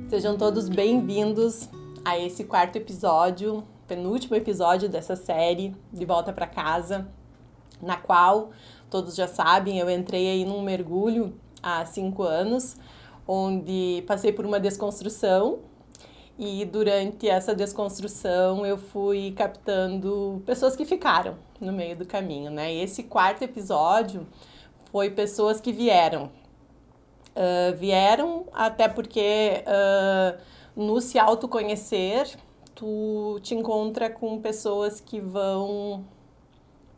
Sejam todos bem-vindos a esse quarto episódio, penúltimo episódio dessa série De Volta para Casa, na qual, todos já sabem, eu entrei aí num mergulho há 5 anos, onde passei por uma desconstrução e durante essa desconstrução eu fui captando pessoas que ficaram no meio do caminho, né? E esse quarto episódio foi pessoas que vieram até porque no se autoconhecer, tu te encontra com pessoas que vão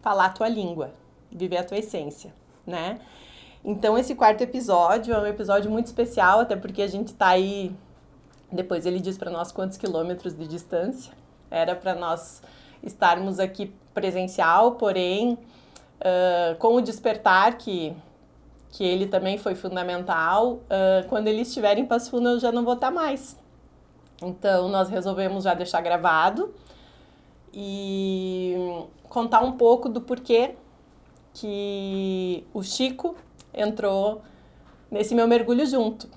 falar a tua língua, viver a tua essência, né? Então esse quarto episódio é um episódio muito especial, até porque a gente tá aí, depois ele diz para nós quantos quilômetros de distância, era para nós estarmos aqui presencial, porém com o despertar que ele também foi fundamental, quando ele estiver em Passo Fundo eu já não vou estar mais. Então nós resolvemos já deixar gravado e contar um pouco do porquê que o Chico entrou nesse meu mergulho junto.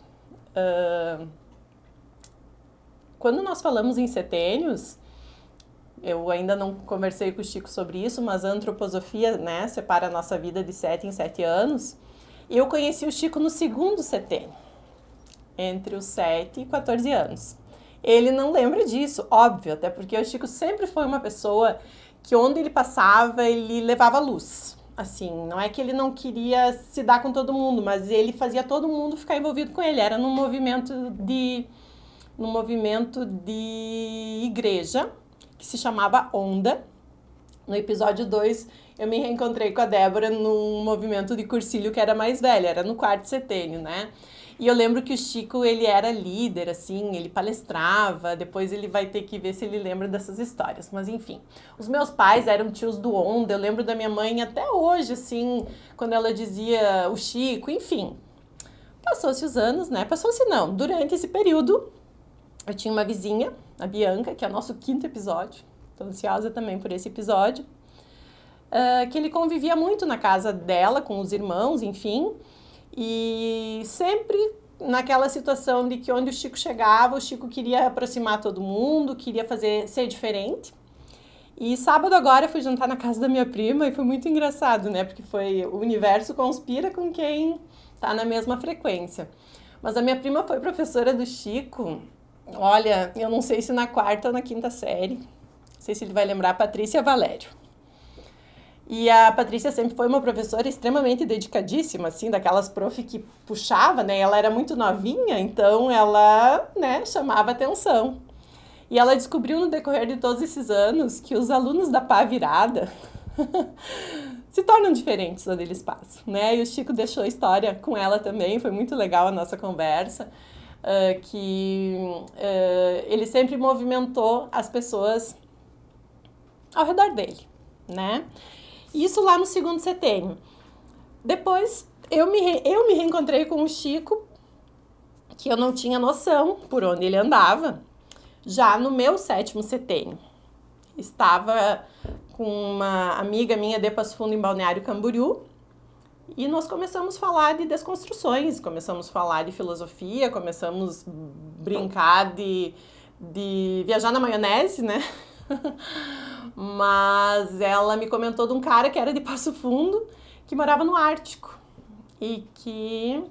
Quando nós falamos em setênios, eu ainda não conversei com o Chico sobre isso, mas a antroposofia, né, separa a nossa vida de 7 em 7 anos. Eu conheci o Chico no segundo setênio, entre os 7 e 14 anos. Ele não lembra disso, óbvio, até porque o Chico sempre foi uma pessoa que onde ele passava, ele levava luz. Assim, não é que ele não queria se dar com todo mundo, mas ele fazia todo mundo ficar envolvido com ele. Era num movimento de igreja, que se chamava Onda. No episódio 2, eu me reencontrei com a Débora num movimento de cursilho que era mais velho, era no quarto setênio, né? E eu lembro que o Chico, ele era líder, assim, ele palestrava, depois ele vai ter que ver se ele lembra dessas histórias, mas enfim. Os meus pais eram tios do Onda, eu lembro da minha mãe até hoje, assim, quando ela dizia o Chico, enfim. Passou-se os anos, né? Passou-se não, durante esse período, eu tinha uma vizinha, a Bianca, que é o nosso 5º episódio, tô ansiosa também por esse episódio, que ele convivia muito na casa dela, com os irmãos, enfim, e sempre naquela situação de que onde o Chico chegava, o Chico queria aproximar todo mundo, queria ser diferente. E sábado agora eu fui jantar na casa da minha prima e foi muito engraçado, né, porque o universo conspira com quem tá na mesma frequência. Mas a minha prima foi professora do Chico, olha, eu não sei se na 4ª ou na 5ª série, não sei se ele vai lembrar, a Patrícia Valério. E a Patrícia sempre foi uma professora extremamente dedicadíssima, assim, daquelas prof que puxava, né? Ela era muito novinha, então ela, né, chamava atenção. E ela descobriu no decorrer de todos esses anos que os alunos da pá virada se tornam diferentes onde eles passam, né? E o Chico deixou a história com ela também, foi muito legal a nossa conversa, ele sempre movimentou as pessoas ao redor dele, né? Isso lá no segundo setênio. Depois, eu me reencontrei com o Chico, que eu não tinha noção por onde ele andava, já no meu 7º setênio. Estava com uma amiga minha de Passo Fundo em Balneário Camboriú, e nós começamos a falar de desconstruções, começamos a falar de filosofia, começamos a brincar de viajar na maionese, né? Mas ela me comentou de um cara que era de Passo Fundo, que morava no Ártico e que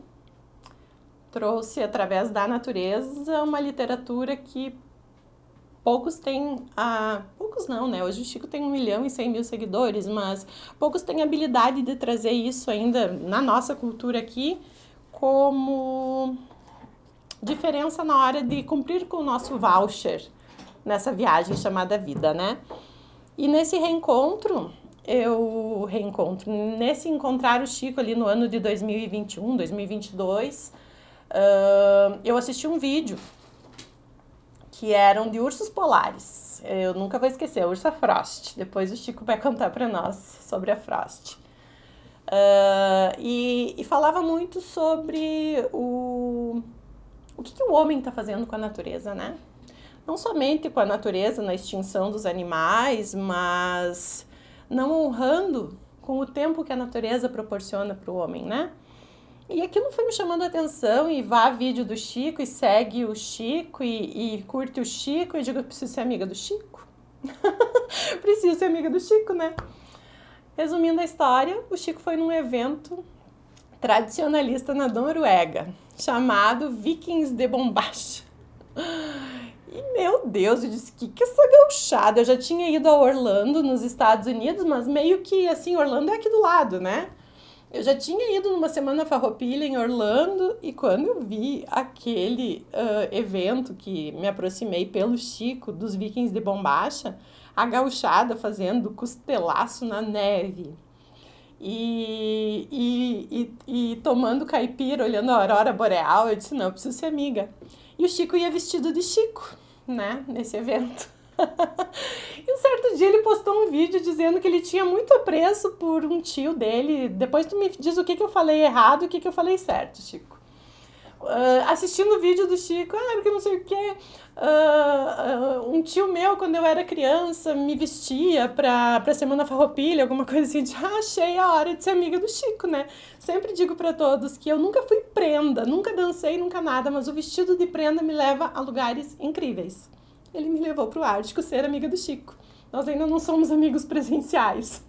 trouxe, através da natureza, uma literatura que poucos têm, poucos não, né? Hoje o Chico tem 1.100.000 seguidores, mas poucos têm a habilidade de trazer isso ainda na nossa cultura aqui como diferença na hora de cumprir com o nosso voucher nessa viagem chamada vida, né? E nesse nesse encontrar o Chico ali no ano de 2021, 2022, eu assisti um vídeo que eram de ursos polares. Eu nunca vou esquecer, a ursa Frost. Depois o Chico vai contar para nós sobre a Frost. E falava muito sobre o que o homem está fazendo com a natureza, né? Não somente com a natureza, na extinção dos animais, mas não honrando com o tempo que a natureza proporciona para o homem, né? E aquilo foi me chamando a atenção, e vá vídeo do Chico, e segue o Chico, e curte o Chico, e eu digo, eu preciso ser amiga do Chico. Preciso ser amiga do Chico, né? Resumindo a história, o Chico foi num evento tradicionalista na Noruega, chamado Vikings de Bombacha. E, meu Deus, eu disse, que essa gauchada? Eu já tinha ido a Orlando, nos Estados Unidos, mas meio que, assim, Orlando é aqui do lado, né? Eu já tinha ido numa semana farroupilha em Orlando, e quando eu vi aquele evento que me aproximei pelo Chico, dos Vikings de Bombacha, a gauchada fazendo costelaço na neve, e tomando caipira, olhando a aurora boreal, eu disse, não, eu preciso ser amiga. E o Chico ia vestido de Chico, né, nesse evento. E um certo dia ele postou um vídeo dizendo que ele tinha muito apreço por um tio dele. Depois tu me diz o que eu falei errado e o que eu falei certo, Chico. Assistindo o vídeo do Chico, porque não sei o que, um tio meu, quando eu era criança, me vestia pra Semana Farroupilha, alguma coisa assim, achei a hora de ser amiga do Chico, né? Sempre digo pra todos que eu nunca fui prenda, nunca dancei, nunca nada, mas o vestido de prenda me leva a lugares incríveis. Ele me levou pro Ártico ser amiga do Chico. Nós ainda não somos amigos presenciais,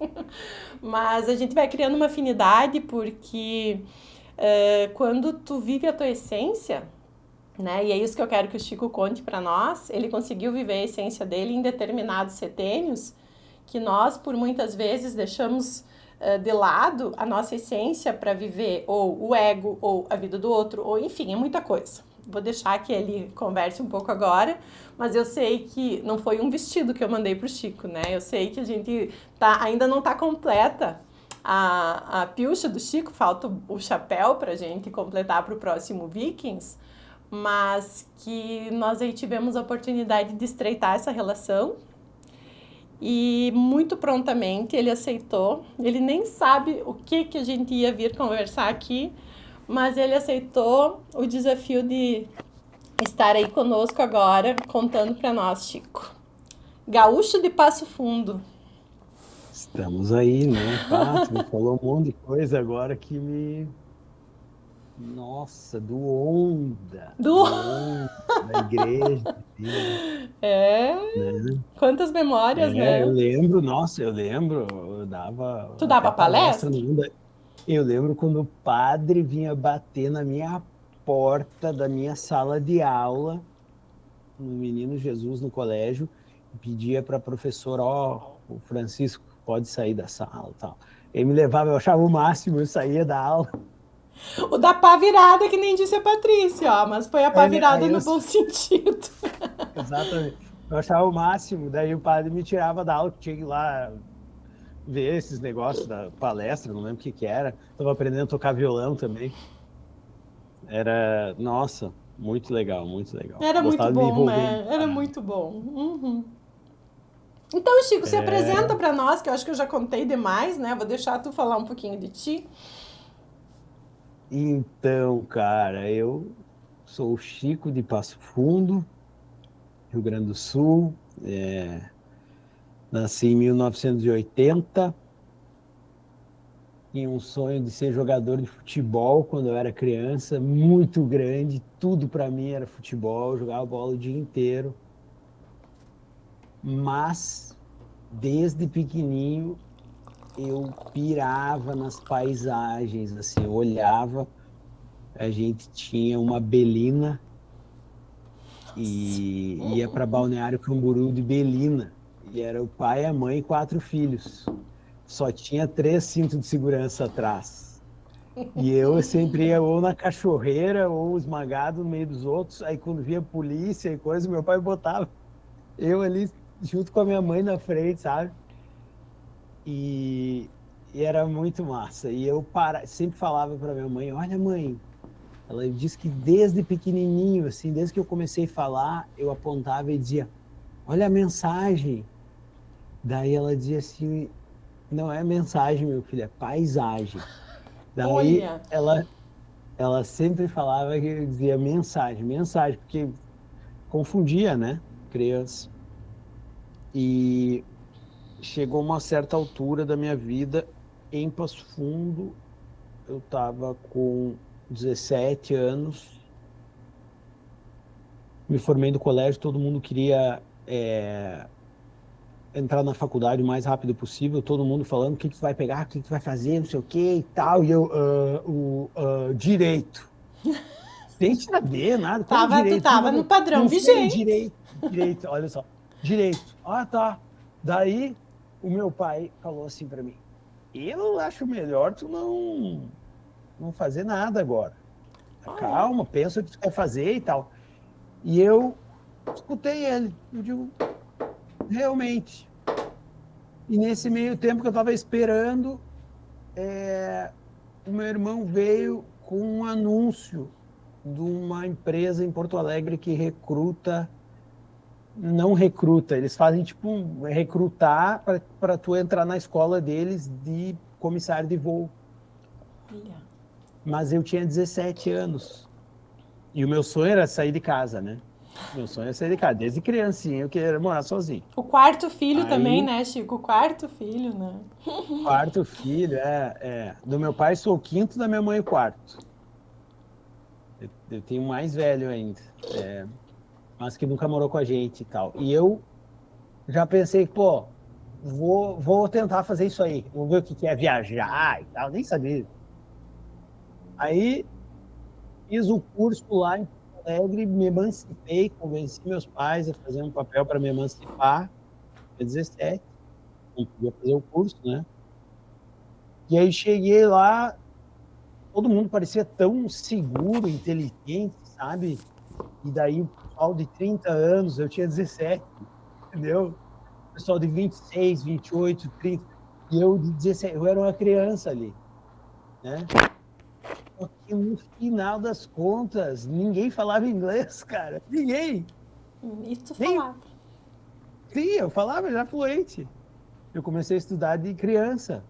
mas a gente vai criando uma afinidade, porque quando tu vive a tua essência, né, e é isso que eu quero que o Chico conte para nós, ele conseguiu viver a essência dele em determinados setênios, que nós, por muitas vezes, deixamos de lado a nossa essência para viver ou o ego, ou a vida do outro, ou enfim, é muita coisa. Vou deixar que ele converse um pouco agora, mas eu sei que não foi um vestido que eu mandei pro Chico, né? Eu sei que a gente ainda não tá completa a pilcha do Chico, falta o chapéu pra gente completar pro próximo Vikings, mas que nós aí tivemos a oportunidade de estreitar essa relação, e muito prontamente ele aceitou. Ele nem sabe o que a gente ia vir conversar aqui, mas ele aceitou o desafio de estar aí conosco agora, contando para nós, Chico. Gaúcho de Passo Fundo. Estamos aí, né? Pá, tu me falou um monte de coisa agora que me. Nossa, do onda, Do... do onda, da igreja, assim, É, né? quantas memórias, Eu né? lembro, nossa, eu Tu dava até dava palestra no palestra? onda. Eu lembro quando o padre vinha bater na minha porta da minha sala de aula, no Menino Jesus, no colégio, e pedia para a professora, o Francisco pode sair da sala, tal. Ele me levava, eu achava o máximo, eu saía da aula. O da pá virada, que nem disse a Patrícia, ó, mas foi a pá virada Aí eu, no bom sentido. exatamente, eu achava o máximo, daí o padre me tirava da aula, que tinha que ir lá ver esses negócios da palestra, não lembro o que que era. Estava aprendendo a tocar violão também. Era, nossa, muito legal, muito legal. Era muito Gostava de me bom, envolver em né? Era parada. muito bom. Uhum. Então, Chico, se É, apresenta para nós, que eu acho que eu já contei demais, né? Vou deixar tu falar um pouquinho de ti. então, cara, eu sou o Chico de Passo Fundo, Rio Grande do Sul. Nasci em 1980. Tinha um sonho de ser jogador de futebol quando eu era criança, muito grande. Tudo para mim era futebol, eu jogava bola o dia inteiro. Mas desde pequenininho eu pirava nas paisagens, assim, eu olhava, a gente tinha uma Belina e ia para Balneário Camboriú de Belina, e era o pai, a mãe e 4 filhos. Só tinha 3 cintos de segurança atrás. E eu sempre ia ou na cachorreira ou esmagado no meio dos outros. Aí quando via polícia e coisa, meu pai botava eu ali junto com a minha mãe na frente, sabe? E, e era muito massa. E eu sempre falava para minha mãe: olha, mãe, ela disse que desde pequenininho, assim, desde que eu comecei a falar, eu apontava e dizia: olha a mensagem. Daí ela dizia assim: não é mensagem, meu filho, é paisagem. Daí Olha, ela sempre falava que eu dizia mensagem, mensagem, porque confundia, né? Criança. E chegou uma certa altura da minha vida, em Passo Fundo, eu estava com 17 anos, me formei no colégio, todo mundo queria entrar na faculdade o mais rápido possível, todo mundo falando o que tu vai pegar, o que tu vai fazer, não sei o que e tal, e eu, direito. Sem saber nada, como Tu direito? tava no padrão Não sei, vigente. direito, olha só, direito. Ah, tá. Daí, o meu pai falou assim para mim, eu acho melhor tu não fazer nada agora. Calma, pensa o que tu quer fazer e tal. E eu escutei ele, eu digo, realmente. E nesse meio tempo que eu estava esperando, o meu irmão veio com um anúncio de uma empresa em Porto Alegre que não recruta, eles fazem tipo recrutar para tu entrar na escola deles de comissário de voo. Olha. Mas eu tinha 17 anos. E o meu sonho era sair de casa, né? Meu sonho era sair de casa. Desde criancinha eu queria morar sozinho. O quarto filho também, Aí, né, Chico? O quarto filho, né? quarto filho, do meu pai sou o quinto, da minha mãe o quarto. Eu tenho um mais velho ainda, mas que nunca morou com a gente e tal. E eu já pensei, pô, vou tentar fazer isso aí. Vou ver o que é viajar e tal, nem sabia. Aí fiz o curso lá em Porto Alegre, me emancipei, convenci meus pais a fazer um papel para me emancipar. Tinha 17, não podia fazer o curso, né? E aí cheguei lá, todo mundo parecia tão seguro, inteligente, sabe? E daí o pessoal de 30 anos, eu tinha 17, entendeu? O pessoal de 26, 28, 30, e eu de 17, eu era uma criança ali, né? Só que no final das contas, ninguém falava inglês, cara. Ninguém. E tu Nem, falava. sim, eu falava já fluente. Eu comecei a estudar de criança.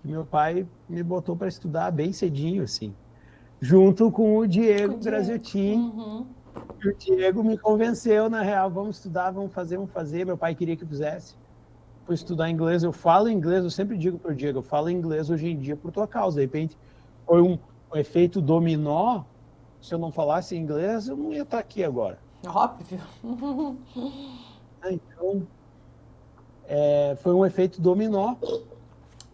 Meu pai me botou para estudar bem cedinho, assim. Junto com o Diego Com o Diego. Graziotin. Uhum. E o Diego me convenceu, na real, vamos estudar, vamos fazer. Meu pai queria que eu fizesse. Fui estudar inglês, eu falo inglês, eu sempre digo para o Diego, eu falo inglês hoje em dia por tua causa. De repente, foi um efeito dominó. Se eu não falasse inglês, eu não ia estar aqui agora. Óbvio. Então, foi um efeito dominó.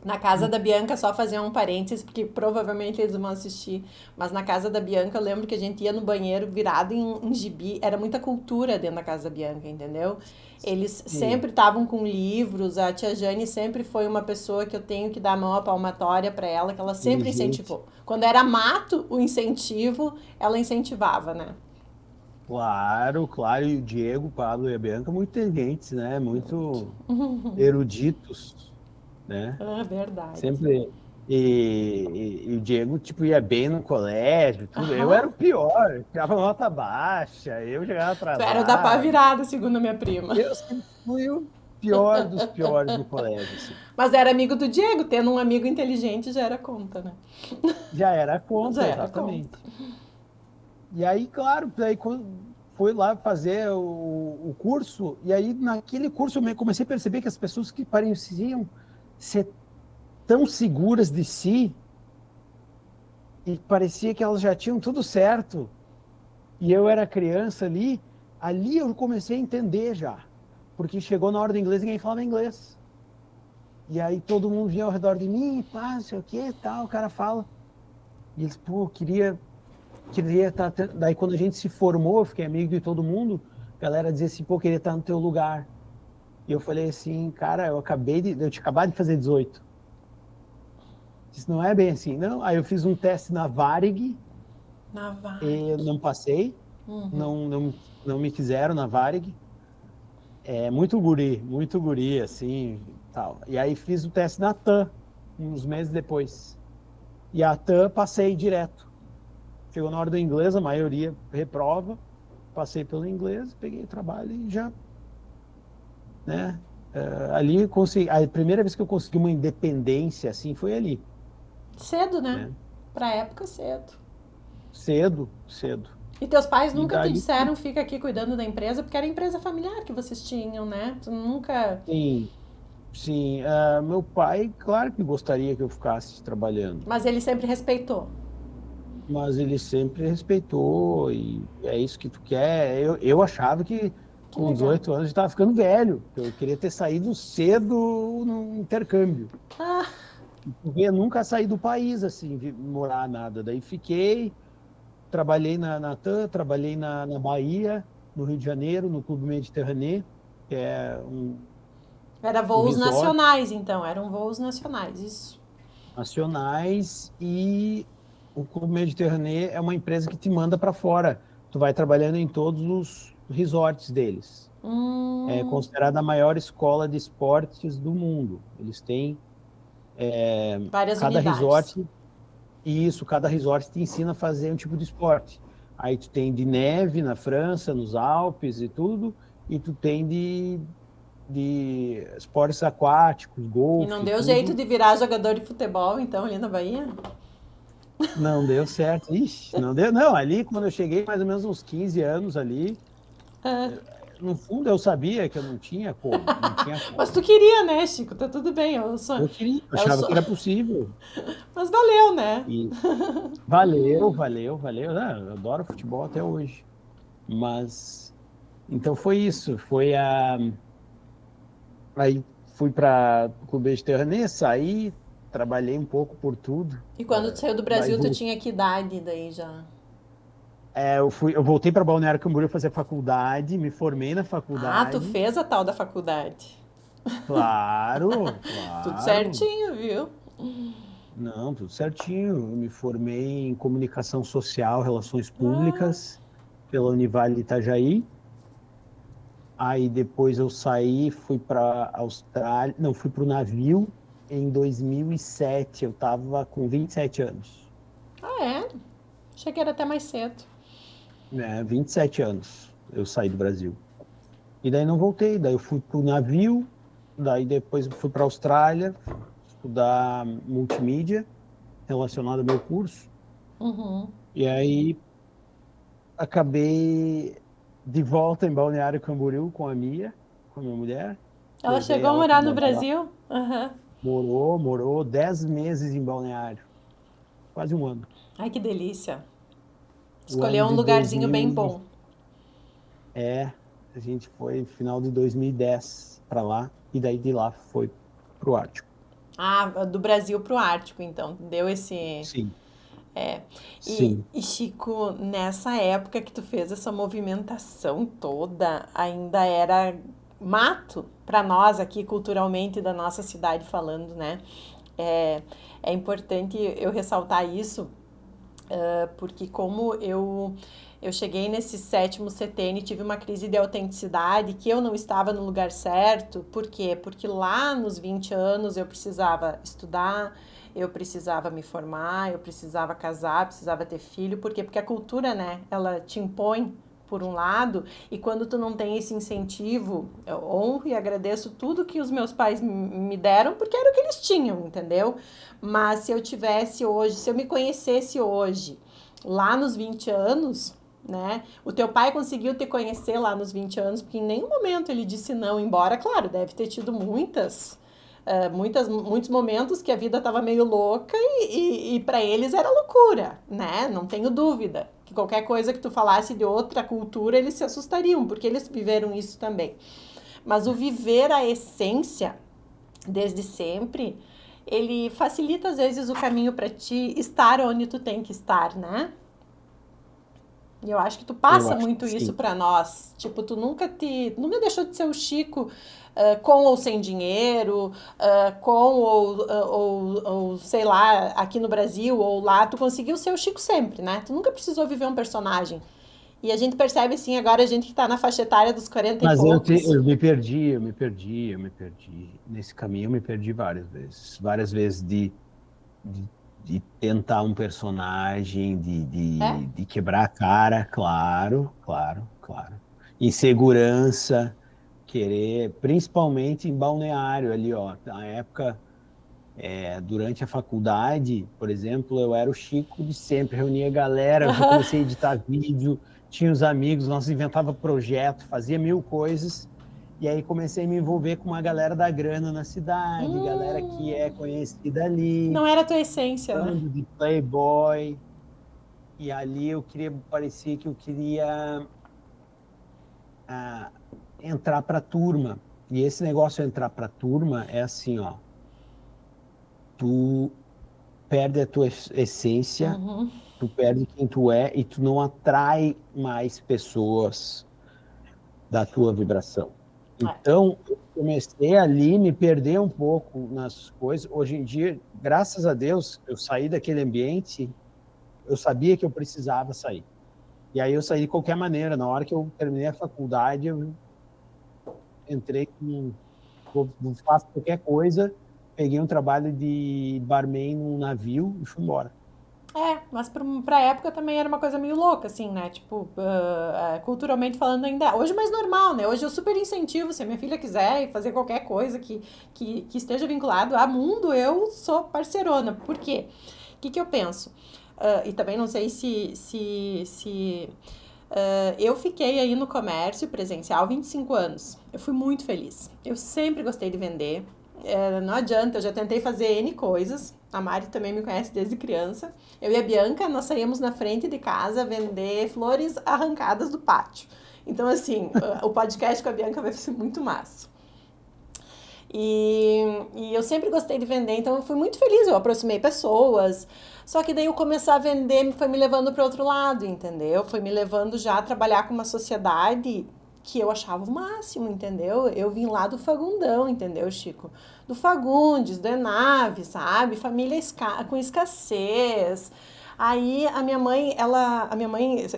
Na casa da Bianca, só fazer um parênteses, porque provavelmente eles vão assistir, mas na casa da Bianca eu lembro que a gente ia no banheiro virado em gibi, era muita cultura dentro da casa da Bianca, entendeu? Eles sempre estavam com livros, a tia Jane sempre foi uma pessoa que eu tenho que dar a mão à palmatória para ela, que ela sempre incentivou. Quando era mato, o incentivo, ela incentivava, né? Claro, claro. E o Diego, o Pablo e a Bianca, muito inteligentes, né? Muito eruditos, né? Ah, verdade. Sempre. E o Diego, tipo, ia bem no colégio, tudo. Eu Aham. era o pior, eu tirava nota baixa, eu chegava Tu era o da pá atrasado. virada, segundo a minha prima. Eu sempre fui o pior dos piores no colégio, assim. Mas era amigo do Diego, tendo um amigo inteligente já era conta, né? Já era Já conta, era conta. exatamente. E aí, claro, aí quando fui lá fazer o curso, e aí naquele curso eu comecei a perceber que as pessoas que pareciam ser tão seguras de si, e parecia que elas já tinham tudo certo, e eu era criança ali eu comecei a entender já, porque chegou na hora do inglês e ninguém falava inglês. E aí todo mundo vinha ao redor de mim, pá, não sei o que, tal, o cara fala. E eles, pô, queria estar. Daí quando a gente se formou, eu fiquei amigo de todo mundo, a galera dizia assim, pô, queria estar no teu lugar. E eu falei assim, cara, eu tinha acabado de fazer 18. Isso não é bem assim, não. Aí eu fiz um teste na Varig, Na Varig. e eu não passei, não me quiseram na Varig. É muito guri, assim, tal. E aí fiz o teste na TAM, uns meses depois. E a TAM passei direto. Chegou na hora do inglês, a maioria reprova. Passei pelo inglês, peguei trabalho e já, né? Ali consegui, a primeira vez que eu consegui uma independência assim foi ali. Cedo, né? Né? Pra época, cedo. Cedo. E teus pais E nunca te daí, disseram, fica aqui cuidando da empresa, porque era empresa familiar que vocês tinham, né? Tu nunca. sim. Meu pai, claro que gostaria que eu ficasse trabalhando. Mas ele sempre respeitou. mas ele sempre respeitou e é isso que tu quer. Eu achava que Que com legal. 18 anos eu estava ficando velho. Eu queria ter saído cedo no intercâmbio. Ah, Porque eu nunca saí do país, assim, morar nada. Daí fiquei, trabalhei na TAM, trabalhei na Bahia, no Rio de Janeiro, no Clube Mediterrâneo, que é era um voos resort nacionais, então. Eram voos nacionais, isso. nacionais, e o Clube Mediterrâneo é uma empresa que te manda para fora. Tu vai trabalhando em todos os resorts deles. É Hum, considerada a maior escola de esportes do mundo. Eles têm várias cada unidades. resort, e isso, cada resort te ensina a fazer um tipo de esporte. Aí tu tem de neve na França, nos Alpes e tudo, e tu tem de esportes aquáticos, E não golfe, deu jeito tudo. de virar jogador de futebol, então, ali na Bahia? Não deu certo. Ixi, não deu. Não, ali, quando eu cheguei, mais ou menos uns 15 anos ali, Ah, no fundo eu sabia que eu não tinha como, não tinha mas como. tu queria, né, Chico? Tá tudo bem. Eu sou, Eu queria, eu eu achava sou. que era possível. Mas valeu, né? E valeu, valeu, valeu. Ah, eu adoro futebol até hoje. Mas, então foi isso. Aí fui para o Clube Mediterrâneo, saí, trabalhei um pouco por tudo. E quando tu saiu do Daí Brasil, tu tinha que idade daí já? eu voltei para Balneário Camboriú fazer faculdade, me formei na Ah, tu faculdade. fez a tal da faculdade. Claro, Tudo claro. certinho, viu? Não, tudo certinho. Eu me formei em comunicação social, relações Ah, públicas pela Univale de Itajaí. Aí depois eu saí, fui para Austrália, não, fui para o navio em 2007. Eu estava com 27 anos, ah, é? Achei que era até mais cedo. né? 27 anos eu saí do Brasil. E daí não voltei, daí eu fui para o navio, daí depois eu fui para a Austrália estudar multimídia relacionado ao meu curso. Uhum. E aí acabei de volta em Balneário Camboriú com a Mia, com a minha mulher. Ela Levei chegou a ela para morar no morar lá. Brasil? Aham. Morou 10 meses em Balneário, quase um ano. Ai, que delícia. O ano Escolheu um de lugarzinho 2000 bem bom. a gente foi no final de 2010 para lá, e daí de lá foi pro Ártico. Ah, do Brasil pro Ártico, então. Deu esse. Sim, É. sim. E, Chico, nessa época que tu fez essa movimentação toda, ainda era mato para nós aqui, culturalmente, da nossa cidade falando, né? É, é importante eu ressaltar isso, porque como eu cheguei nesse sétimo CTN e tive uma crise de autenticidade, que eu não estava no lugar certo. Por quê? Porque lá nos 20 anos eu precisava estudar, eu precisava me formar, eu precisava casar, precisava ter filho. Por quê? Porque a cultura, né, ela te impõe por um lado, e quando tu não tem esse incentivo, eu honro e agradeço tudo que os meus pais me deram, porque era o que eles tinham, entendeu? Mas se eu tivesse hoje, se eu me conhecesse hoje, lá nos 20 anos, né? O teu pai conseguiu te conhecer lá nos 20 anos, porque em nenhum momento ele disse não, embora, claro, deve ter tido muitos momentos que a vida estava meio louca e para eles era loucura, né? Não tenho dúvida que qualquer coisa que tu falasse de outra cultura, eles se assustariam, porque eles viveram isso também. Mas o viver a essência desde sempre, ele facilita às vezes o caminho para ti estar onde tu tem que estar, né? E eu acho que tu Eu passa acho muito que isso sim. pra nós. Tipo, tu nunca deixou de ser o Chico, com ou sem dinheiro, com ou sei lá, aqui no Brasil ou lá, tu conseguiu ser o Chico sempre, né? Tu nunca precisou viver um personagem. E a gente percebe assim, agora a gente que tá na faixa etária dos 40 e Mas poucos. eu me perdi, eu me perdi. Nesse caminho eu me perdi várias vezes. Várias vezes de tentar um personagem, É? de quebrar a cara, claro, claro, claro. Insegurança, querer, principalmente em balneário ali, ó. Na época, durante a faculdade, por exemplo, eu era o Chico de sempre, reunia a galera, eu já comecei a editar vídeo, tinha os amigos, nós inventava projeto, fazia mil coisas. E aí comecei a me envolver com uma galera da grana na cidade, galera que é Hum, conhecida ali, não era a tua essência, né? bando de playboy. E ali parecia que eu queria entrar para a turma. E esse negócio de entrar para a turma é assim, ó, tu perde a tua essência, tu perde quem tu é e tu não atrai mais pessoas da tua vibração. Então, eu comecei ali me perder um pouco nas coisas. Hoje em dia, graças a Deus, eu saí daquele ambiente, eu sabia que eu precisava sair. E aí eu saí de qualquer maneira. Na hora que eu terminei a faculdade, eu entrei faço qualquer coisa, peguei um trabalho de barman num navio e fui embora. Mas pra época também era uma coisa meio louca, assim, né? Tipo, culturalmente falando ainda. Hoje é mais normal, né? Hoje eu super incentivo, se a minha filha quiser fazer qualquer coisa que esteja vinculado a mundo, eu sou parceirona. Por quê? O que eu penso? E também não sei se eu fiquei aí no comércio presencial 25 anos. Eu fui muito feliz. Eu sempre gostei de vender. Não adianta, eu já tentei fazer N coisas. A Mari também me conhece desde criança. Eu e a Bianca, nós saímos na frente de casa vender flores arrancadas do pátio. Então, assim, o podcast com a Bianca vai ser muito massa. E eu sempre gostei de vender, então eu fui muito feliz, eu aproximei pessoas. Só que daí eu começar a vender foi me levando para outro lado, entendeu? Foi me levando já a trabalhar com uma sociedade que eu achava o máximo, entendeu? Eu vim lá do Fagundão, entendeu, Chico? Do Fagundes, do Enave, sabe? Família com escassez. Aí a minha mãe,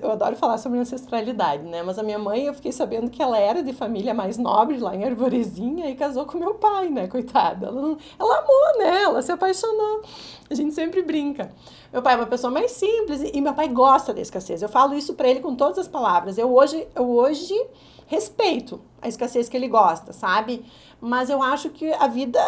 eu adoro falar sobre ancestralidade, né? Mas a minha mãe, eu fiquei sabendo que ela era de família mais nobre lá em Arvorezinha e casou com meu pai, né? Coitada. Ela amou, né? Ela se apaixonou. A gente sempre brinca. Meu pai é uma pessoa mais simples e meu pai gosta da escassez. Eu falo isso pra ele com todas as palavras. Eu hoje respeito a escassez que ele gosta, sabe? Mas eu acho que a vida,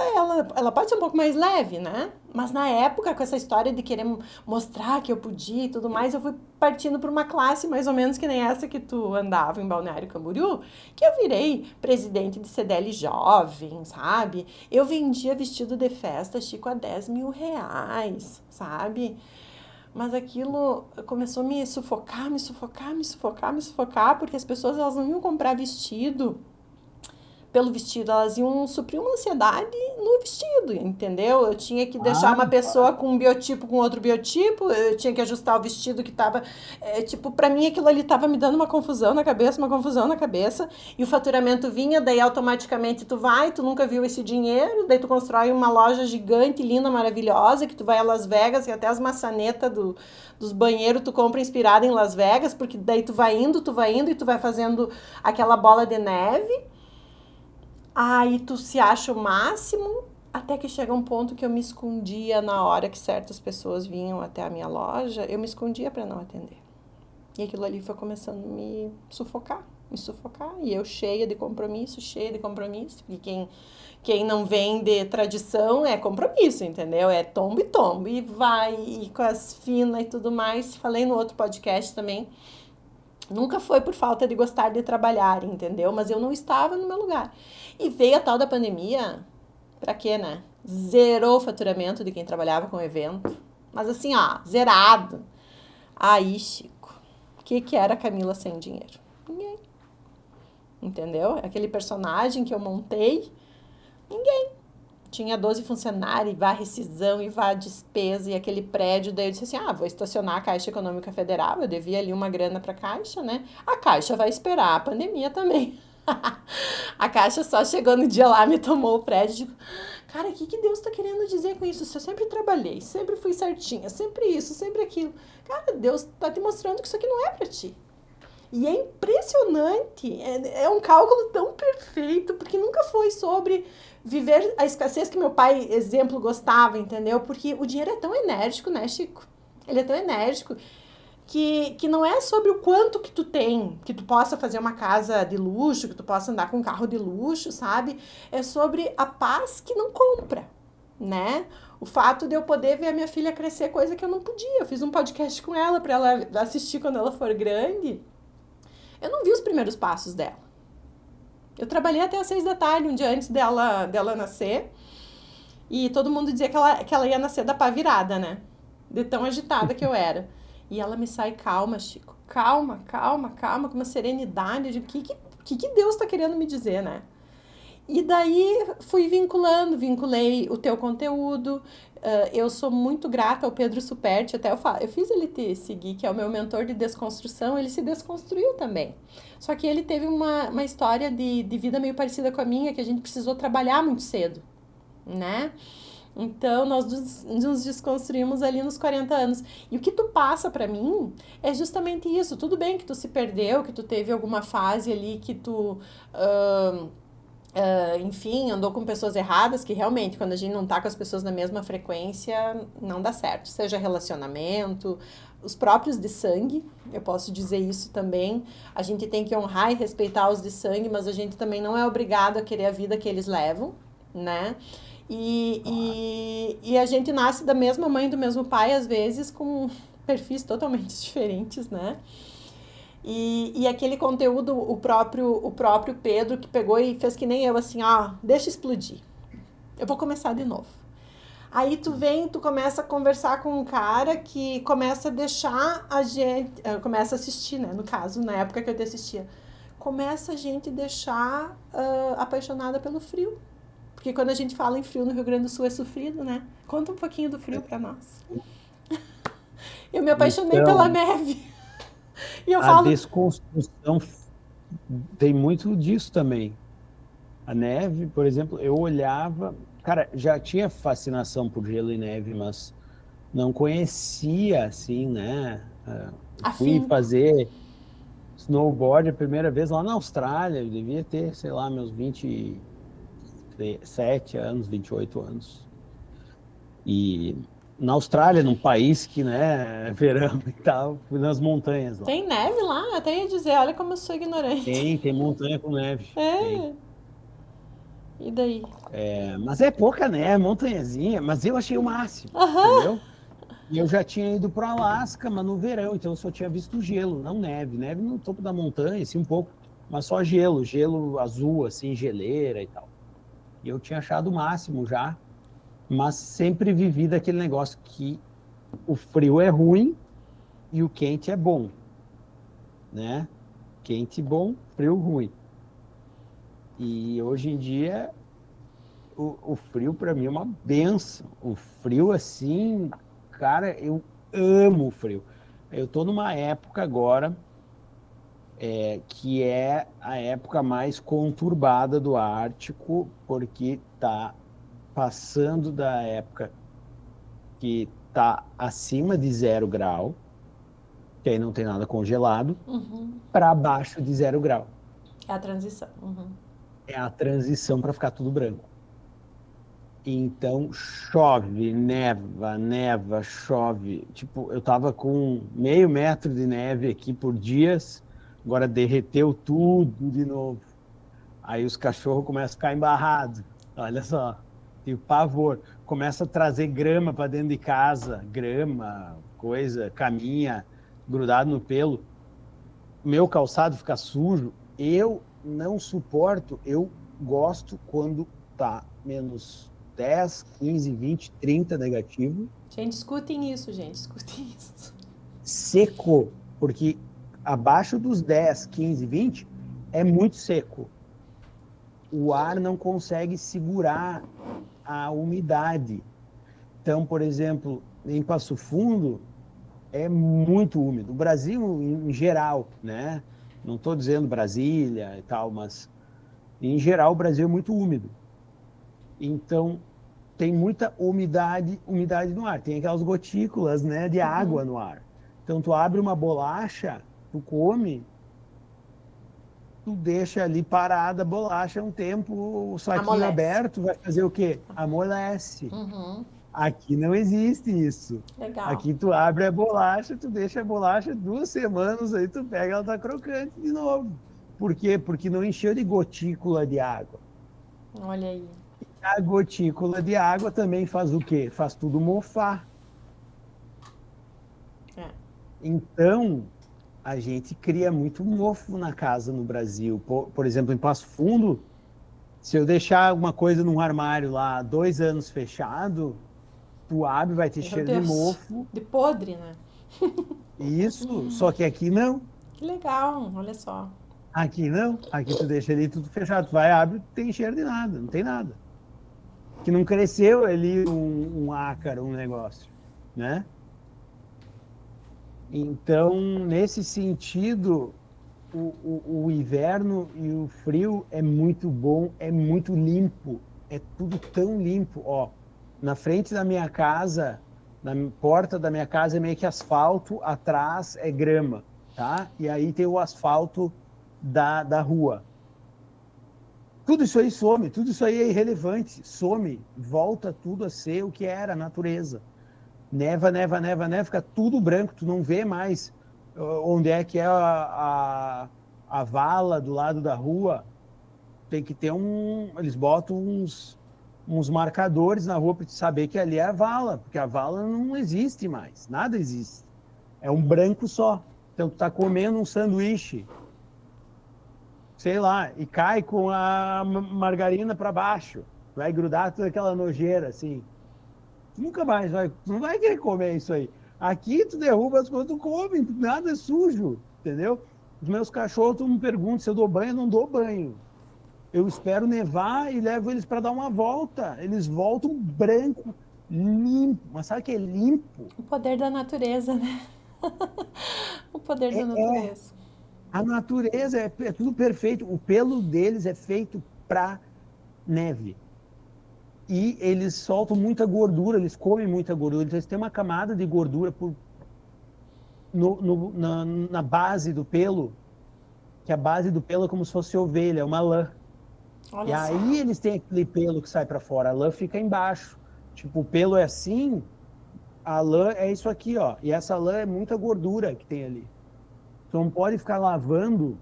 ela pode ser um pouco mais leve, né? Mas na época, com essa história de querer mostrar que eu podia e tudo mais, eu fui partindo para uma classe mais ou menos que nem essa que tu andava em Balneário Camboriú, que eu virei presidente de CDL jovem, sabe? Eu vendia vestido de festa, Chico, a 10 mil reais, sabe? Mas aquilo começou a me sufocar, porque as pessoas elas não iam comprar vestido pelo vestido, elas iam suprir uma ansiedade no vestido, entendeu? Eu tinha que deixar uma pessoa com um biotipo com outro biotipo, eu tinha que ajustar o vestido que tava, tipo, pra mim aquilo ali tava me dando uma confusão na cabeça, e o faturamento vinha, daí automaticamente tu nunca viu esse dinheiro, daí tu constrói uma loja gigante, linda, maravilhosa, que tu vai a Las Vegas e até as maçanetas dos banheiros tu compra inspirada em Las Vegas, porque daí tu vai indo e tu vai fazendo aquela bola de neve. Aí tu se acha o máximo, até que chega um ponto que eu me escondia na hora que certas pessoas vinham até a minha loja, eu me escondia para não atender. E aquilo ali foi começando a me sufocar, e eu cheia de compromisso, porque quem não vem de tradição é compromisso, entendeu? É tombo, e vai, e com as finas e tudo mais. Falei no outro podcast também. Nunca foi por falta de gostar de trabalhar, entendeu? Mas eu não estava no meu lugar. E veio a tal da pandemia, pra quê, né? Zerou o faturamento de quem trabalhava com evento. Mas assim, ó, zerado. Aí, Chico, o que era a Camila sem dinheiro? Ninguém. Entendeu? Aquele personagem que eu montei, ninguém. Tinha 12 funcionários, e vá rescisão, e vá despesa, e aquele prédio. Daí eu disse assim, vou estacionar a Caixa Econômica Federal, eu devia ali uma grana pra Caixa, né? A Caixa vai esperar a pandemia também. A Caixa só chegou no dia lá, me tomou o prédio. Digo, cara, o que Deus tá querendo dizer com isso? Se eu sempre trabalhei, sempre fui certinha, sempre isso, sempre aquilo. Cara, Deus tá te mostrando que isso aqui não é pra ti. E é impressionante, é um cálculo tão perfeito, porque nunca foi sobre viver a escassez que meu pai, exemplo, gostava, entendeu? Porque o dinheiro é tão enérgico, né, Chico? Ele é tão enérgico que não é sobre o quanto que tu tem, que tu possa fazer uma casa de luxo, que tu possa andar com um carro de luxo, sabe? É sobre a paz que não compra, né? O fato de eu poder ver a minha filha crescer, coisa que eu não podia. Eu fiz um podcast com ela para ela assistir quando ela for grande. Eu não vi os primeiros passos dela. Eu trabalhei até às 6 da tarde, um dia antes dela nascer. E todo mundo dizia que ela ia nascer da pá virada, né? De tão agitada que eu era. E ela me sai, calma, Chico, calma, calma, calma, com uma serenidade de o que Deus está querendo me dizer, né? E daí fui vinculei o teu conteúdo. Eu sou muito grata ao Pedro Superti, até eu fiz ele te seguir, que é o meu mentor de desconstrução, ele se desconstruiu também. Só que ele teve uma história de vida meio parecida com a minha, que a gente precisou trabalhar muito cedo, né? Então, nós nos desconstruímos ali nos 40 anos. E o que tu passa pra mim é justamente isso. Tudo bem que tu se perdeu, que tu teve alguma fase ali que tu... enfim, andou com pessoas erradas, que realmente, quando a gente não tá com as pessoas na mesma frequência, não dá certo. Seja relacionamento, os próprios de sangue, eu posso dizer isso também. A gente tem que honrar e respeitar os de sangue, mas a gente também não é obrigado a querer a vida que eles levam, né? E a gente nasce da mesma mãe e do mesmo pai, às vezes, com perfis totalmente diferentes, né? E aquele conteúdo, o próprio Pedro, que pegou e fez que nem eu, assim, ó, deixa explodir. Eu vou começar de novo. Aí tu começa a conversar com um cara que começa a deixar a gente... Começa a assistir, né? No caso, na época que eu te assistia. Começa a gente deixar apaixonada pelo frio. Porque quando a gente fala em frio no Rio Grande do Sul é sofrido, né? Conta um pouquinho do frio pra nós. Eu me apaixonei pela neve. E eu a desconstrução tem muito disso também. A neve, por exemplo, eu olhava... Cara, já tinha fascinação por gelo e neve, mas não conhecia, assim, né? Fui fazer snowboard a primeira vez lá na Austrália. Eu devia ter, sei lá, meus 27 anos, 28 anos. E na Austrália, num país que, né, verão e tal, fui nas montanhas lá. Tem neve lá? Até ia dizer, olha como eu sou ignorante. Tem montanha com neve. Tem. E daí? Mas é pouca neve, montanhazinha, mas eu achei o máximo, entendeu? E eu já tinha ido para o Alasca, mas no verão, então eu só tinha visto gelo, não neve. Neve no topo da montanha, assim, um pouco, mas só gelo azul, assim, geleira e tal. E eu tinha achado o máximo já, mas sempre vivi daquele negócio que o frio é ruim e o quente é bom, né? Quente bom, frio ruim. E hoje em dia, o frio para mim é uma benção. O frio, assim, cara, eu amo o frio. Eu tô numa época agora que é a época mais conturbada do Ártico, porque tá passando da época que tá acima de 0 grau, que aí não tem nada congelado, para abaixo de 0 grau. É a transição. É a transição para ficar tudo branco. Então, chove, neva, chove. Tipo, eu tava com meio metro de neve aqui por dias, agora derreteu tudo de novo. Aí os cachorros começam a ficar embarrados. Olha só, tem pavor. Começa a trazer grama para dentro de casa, grama, coisa, caminha, grudado no pelo. Meu calçado fica sujo. Eu não suporto, eu gosto quando tá menos 10, 15, 20, 30 negativo. Gente, escutem isso, Seco, porque abaixo dos 10, 15, 20 é muito seco. O ar não consegue segurar a umidade. Então, por exemplo, em Passo Fundo é muito úmido. O Brasil em geral, né? Não estou dizendo Brasília e tal, mas em geral o Brasil é muito úmido. Então tem muita umidade no ar. Tem aquelas gotículas, né, de água no ar. Então tu abre uma bolacha, tu come, tu deixa ali parada a bolacha um tempo, o saquinho aberto, vai fazer o quê? Amolece. Aqui não existe isso. Legal. Aqui tu abre a bolacha, tu deixa a bolacha 2 semanas, aí tu pega, ela tá crocante de novo. Por quê? Porque não encheu de gotícula de água. Olha aí. A gotícula de água também faz o quê? Faz tudo mofar. Então, a gente cria muito mofo na casa no Brasil. Por exemplo, em Passo Fundo, se eu deixar alguma coisa num armário lá 2 anos fechado, tu abre, vai ter cheiro de mofo. De podre, né? Isso, só que aqui não. Que legal, olha só. Aqui não. Aqui tu deixa ali tudo fechado. Tu vai, abre, não tem cheiro de nada, não tem nada. Que não cresceu ali um ácaro, um negócio, né? Então, nesse sentido, o inverno e o frio é muito bom, é muito limpo, é tudo tão limpo. Ó, na frente da minha casa, na porta da minha casa é meio que asfalto, atrás é grama, tá? E aí tem o asfalto da rua. Tudo isso aí some, tudo isso aí é irrelevante, some, volta tudo a ser o que era a natureza. Neva, neva, neva, neva, fica tudo branco, tu não vê mais onde é que é a vala do lado da rua. Tem que ter eles botam uns marcadores na rua para te saber que ali é a vala, porque a vala não existe mais, nada existe. É um branco só. Então tu tá comendo um sanduíche, sei lá, e cai com a margarina para baixo, vai grudar toda aquela nojeira assim. Nunca mais não vai querer comer isso aí. Aqui tu derruba as coisas, tu come, nada é sujo, entendeu? Os meus cachorros, tu me pergunta se eu dou banho, eu não dou banho. Eu espero nevar e levo eles para dar uma volta. Eles voltam branco, limpo. Mas sabe o que é limpo? O poder da natureza, né? O poder da É, natureza. a natureza é tudo perfeito. O pelo deles é feito para neve. E eles soltam muita gordura, eles comem muita gordura. Então, eles têm uma camada de gordura na base do pelo, que a base do pelo é como se fosse ovelha, é uma lã. Olha E só. aí eles têm aquele pelo que sai para fora, a lã fica embaixo. Tipo, o pelo é assim, a lã é isso aqui, ó. E essa lã é muita gordura que tem ali. Então não pode ficar lavando,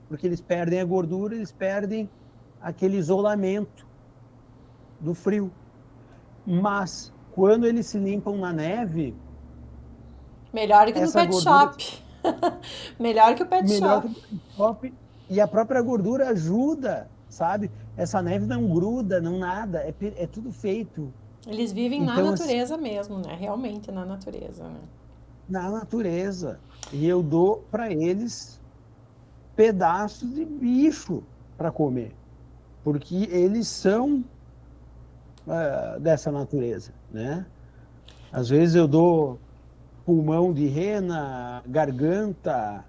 porque eles perdem a gordura, eles perdem aquele isolamento do frio. Mas quando eles se limpam na neve, Melhor que no essa pet gordura shop. Melhor que o pet melhor que shop. o top, e a própria gordura ajuda, sabe? Essa neve não gruda, não nada, é tudo feito. Eles vivem na Então, assim, natureza mesmo, né? Realmente na natureza, né? na natureza. E eu dou para eles pedaços de bicho para comer, porque eles são dessa natureza, né? Às vezes eu dou pulmão de rena, garganta,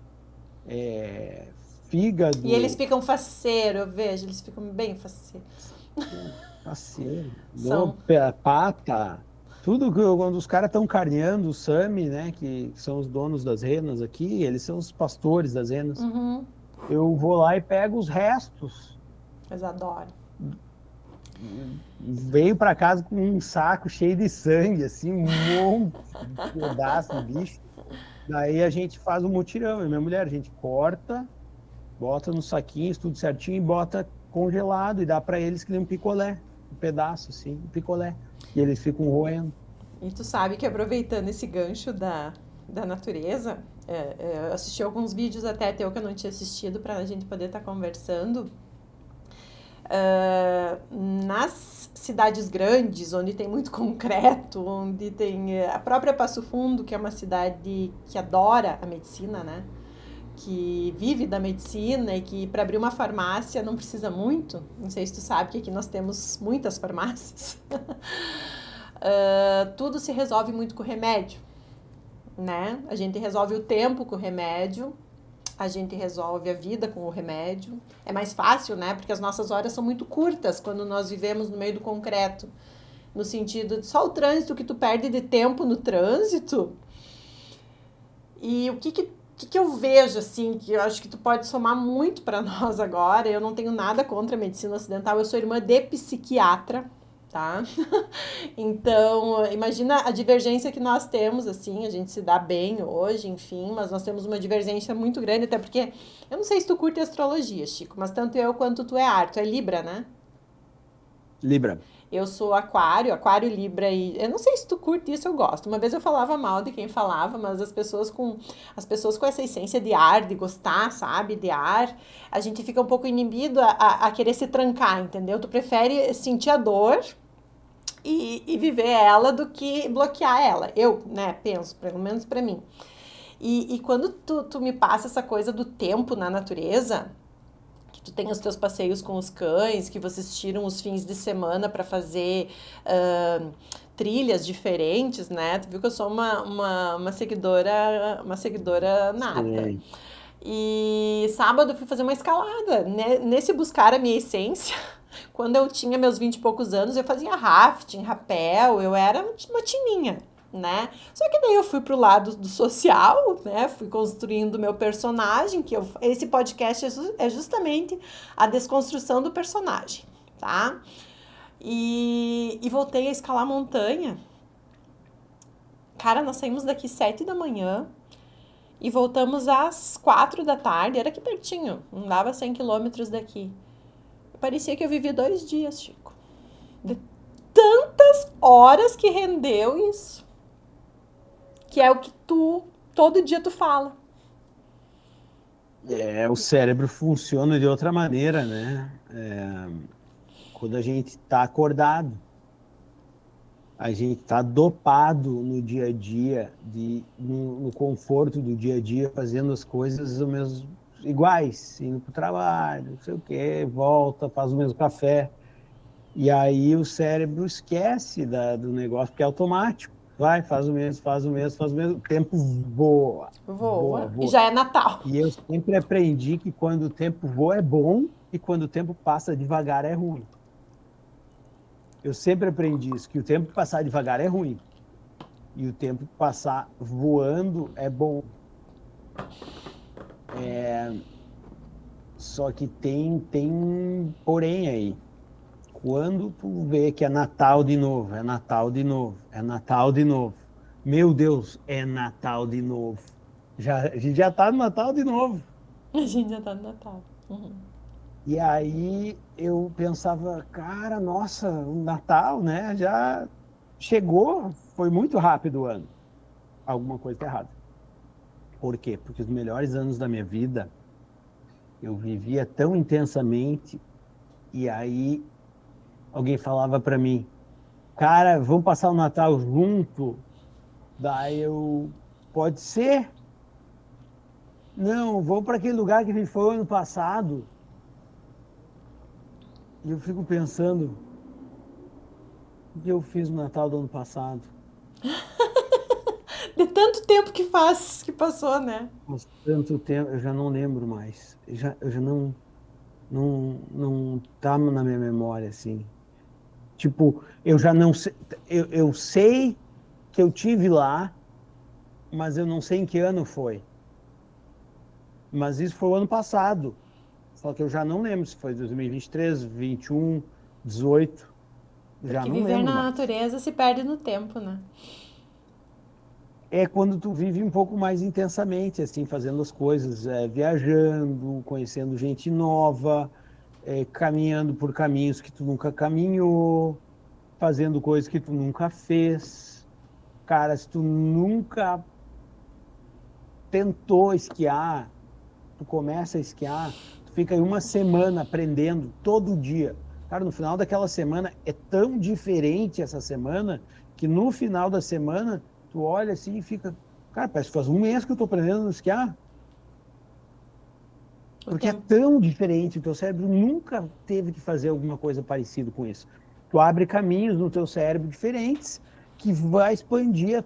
é, E eles fígado, ficam faceiros, eu vejo, eles ficam bem faceiros. parceiro, dou São. pata, tudo que quando os caras estão carneando o Sami, né, que são os donos das renas aqui, eles são os pastores das renas. Uhum. Eu vou lá e pego os restos. Eles adoram. Veio para casa com um saco cheio de sangue, assim, um monte de pedaço de bicho. Daí a gente faz um mutirão, eu e minha mulher, a gente corta, bota nos saquinhos, tudo certinho, e bota congelado, e dá para eles que nem um picolé, um pedaço, assim, um picolé. E eles ficam roendo. E tu sabe que aproveitando esse gancho da natureza, eu assisti alguns vídeos até teu que eu não tinha assistido para a gente poder estar conversando. Nas cidades grandes, onde tem muito concreto, onde tem a própria Passo Fundo, que é uma cidade que adora a medicina, né? Que vive da medicina e que para abrir uma farmácia não precisa muito. Não sei se tu sabe que aqui nós temos muitas farmácias. Tudo se resolve muito com remédio, né? A gente resolve o tempo com o remédio, a gente resolve a vida com o remédio. É mais fácil, né? Porque as nossas horas são muito curtas quando nós vivemos no meio do concreto. No sentido de só o trânsito que tu perde de tempo no trânsito. E o que eu vejo, assim, que eu acho que tu pode somar muito para nós agora. Eu não tenho nada contra a medicina ocidental, eu sou irmã de psiquiatra, tá? Então, imagina a divergência que nós temos, assim, a gente se dá bem hoje, enfim, mas nós temos uma divergência muito grande, até porque, eu não sei se tu curte astrologia, Chico, mas tanto eu quanto tu é ar, tu é Libra, né? Libra. Eu sou aquário, Libra e... Eu não sei se tu curte isso, eu gosto. Uma vez eu falava mal de quem falava, mas as pessoas com essa essência de ar, de gostar, sabe, de ar, a gente fica um pouco inibido a querer se trancar, entendeu? Tu prefere sentir a dor e viver ela do que bloquear ela. Eu, né, penso, pelo menos pra mim. E quando tu me passa essa coisa do tempo na natureza, que tu tem os teus passeios com os cães, que vocês tiram os fins de semana para fazer trilhas diferentes, né? Tu viu que eu sou uma seguidora nata. Sim. E sábado eu fui fazer uma escalada, né? Nesse buscar a minha essência. Quando eu tinha meus 20 e poucos anos, eu fazia rafting, rapel, eu era uma tininha, né? Só que daí eu fui pro lado do social, né? Fui construindo meu personagem, esse podcast é justamente a desconstrução do personagem, tá? E voltei a escalar montanha. Cara, nós saímos daqui 7 da manhã e voltamos às 4 da tarde, era aqui pertinho, não dava 100 quilômetros daqui. Parecia que eu vivi 2 dias, Chico. De tantas horas que rendeu isso. Que é o que todo dia tu fala. O cérebro funciona de outra maneira, né? Quando a gente está acordado, a gente está dopado no dia a dia, no conforto do dia a dia, fazendo as coisas iguais, indo para o trabalho, não sei o quê, volta, faz o mesmo café. E aí o cérebro esquece do negócio, porque é automático. Vai, faz o mesmo, o tempo voa. Voa. E já é Natal. E eu sempre aprendi que quando o tempo voa é bom e quando o tempo passa devagar é ruim. Eu sempre aprendi isso, que o tempo passar devagar é ruim. E o tempo passar voando é bom. Só que tem porém aí. Quando tu vê que é Natal de novo, é Natal de novo, é Natal de novo. Meu Deus, é Natal de novo. A gente já tá no Natal de novo. A gente já tá no Natal. Uhum. E aí eu pensava, cara, nossa, o Natal, né? Já chegou, foi muito rápido o ano. Alguma coisa tá errada. Por quê? Porque os melhores anos da minha vida eu vivia tão intensamente e aí alguém falava para mim, cara, vamos passar o Natal junto? Daí eu, pode ser? Não, vou para aquele lugar que a gente foi ano passado. E eu fico pensando, o que eu fiz no Natal do ano passado? De tanto tempo que passou, né? Faz tanto tempo, eu já não lembro mais. Eu já não tá na minha memória, assim. Tipo, eu já não sei, eu sei que eu tive lá, mas eu não sei em que ano foi. Mas isso foi o ano passado. Só que eu já não lembro se foi 2023, 21, 18. Já Porque não viver lembro na mais. natureza se perde no tempo, né? É quando tu vive um pouco mais intensamente, assim, fazendo as coisas, viajando, conhecendo gente nova, caminhando por caminhos que tu nunca caminhou, fazendo coisas que tu nunca fez. Cara, se tu nunca tentou esquiar, tu começa a esquiar, tu fica aí uma semana aprendendo todo dia. Cara, no final daquela semana é tão diferente essa semana que no final da semana tu olha assim e fica, cara, parece que faz um mês que eu tô aprendendo a esquiar. Porque é tão diferente, o teu cérebro nunca teve que fazer alguma coisa parecida com isso. Tu abre caminhos no teu cérebro diferentes que vai expandir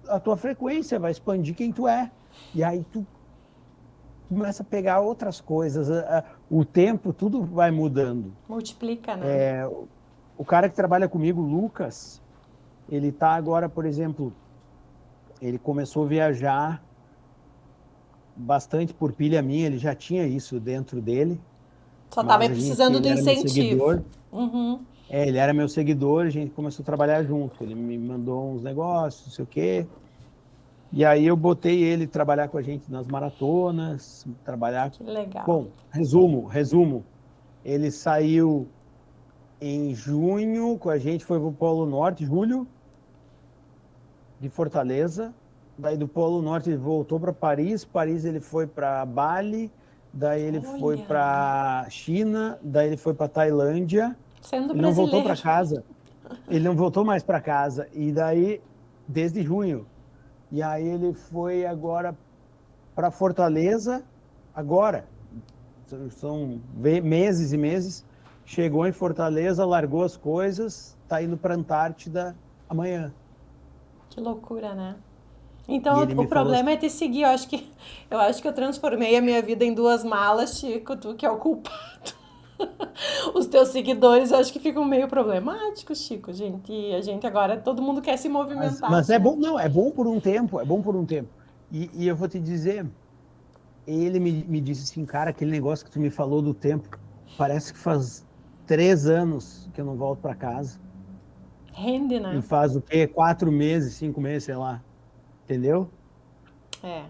a tua frequência, vai expandir quem tu é. E aí tu começa a pegar outras coisas, o tempo, tudo vai mudando. Multiplica, né? O cara que trabalha comigo, o Lucas, ele está agora, por exemplo, ele começou a viajar bastante por pilha minha, ele já tinha isso dentro dele. Só estava precisando do incentivo. Uhum. Ele era meu seguidor, a gente começou a trabalhar junto. Ele me mandou uns negócios, não sei o quê. E aí eu botei ele trabalhar com a gente nas maratonas, trabalhar... Que legal. Bom, resumo. Ele saiu em junho com a gente, foi pro Polo Norte, julho, de Fortaleza. Daí do Polo Norte ele voltou para Paris, ele foi para Bali, daí ele foi para China, daí ele foi para Tailândia. Sendo ele não voltou para casa. Ele não voltou mais para casa. E daí, desde junho, E aí ele foi agora para Fortaleza, agora. São meses e meses. Chegou em Fortaleza, largou as coisas, tá indo para Antártida amanhã. Que loucura, né? E Então, ele o me falou assim, problema é te seguir. Eu acho que eu transformei a minha vida em 2 malas, Chico, tu que é o culpado. Os teus seguidores, eu acho que ficam meio problemáticos, Chico, gente. E a gente agora, todo mundo quer se movimentar, mas é sabe? bom, não, é bom por um tempo, é bom por um tempo. E eu vou te dizer, ele me disse assim, cara, aquele negócio que tu me falou do tempo, parece que faz 3 anos que eu não volto para casa. Rende, E né? faz o quê? 4 meses, 5 meses, sei lá. Entendeu? É.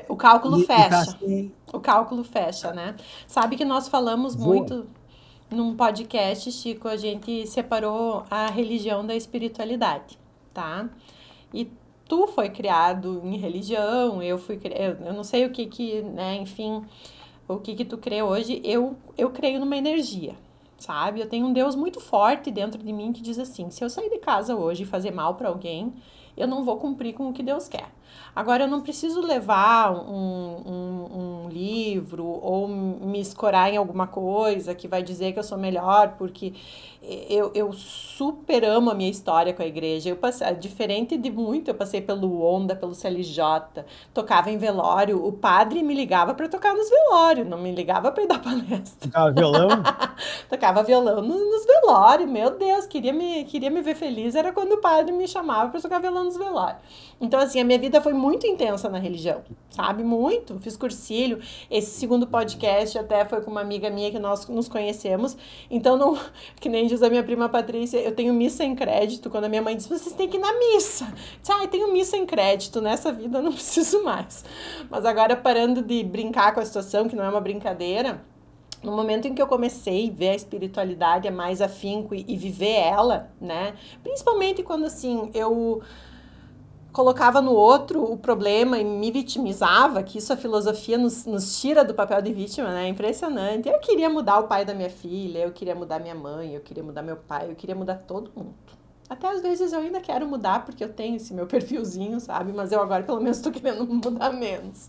O É, cálculo e tá fecha. assim, O cálculo fecha, né? Sabe que nós falamos voa. muito num podcast, Chico, a gente separou a religião da espiritualidade, tá? E tu foi criado em religião, eu não sei o que, né, enfim, o que tu crê hoje, eu creio numa energia, sabe? Eu tenho um Deus muito forte dentro de mim que diz assim: se eu sair de casa hoje e fazer mal para alguém, eu não vou cumprir com o que Deus quer. Agora, eu não preciso levar um livro ou me escorar em alguma coisa que vai dizer que eu sou melhor, porque eu super amo a minha história com a igreja. Eu passei, diferente de muito, eu passei pelo Onda, pelo CLJ, tocava em velório. O padre me ligava para tocar nos velórios, não me ligava para ir dar palestra. Tocava violão? Tocava violão nos velórios, meu Deus, queria me ver feliz. Era quando o padre me chamava para tocar violão nos velórios. Então, assim, a minha vida foi muito intensa na religião, sabe? Muito. Fiz cursilho. Esse segundo podcast até foi com uma amiga minha que nós nos conhecemos. Então, não, que nem diz a minha prima Patrícia, eu tenho missa em crédito. Quando a minha mãe diz, vocês têm que ir na missa. Eu tenho missa em crédito. Nessa vida eu não preciso mais. Mas agora, parando de brincar com a situação, que não é uma brincadeira, no momento em que eu comecei a ver a espiritualidade mais afinco e viver ela, né? Principalmente quando, assim, eu colocava no outro o problema e me vitimizava, que isso a filosofia nos tira do papel de vítima, né? É impressionante. Eu queria mudar o pai da minha filha, eu queria mudar minha mãe, eu queria mudar meu pai, eu queria mudar todo mundo. Até às vezes eu ainda quero mudar porque eu tenho esse meu perfilzinho, sabe? Mas eu agora pelo menos tô querendo mudar menos.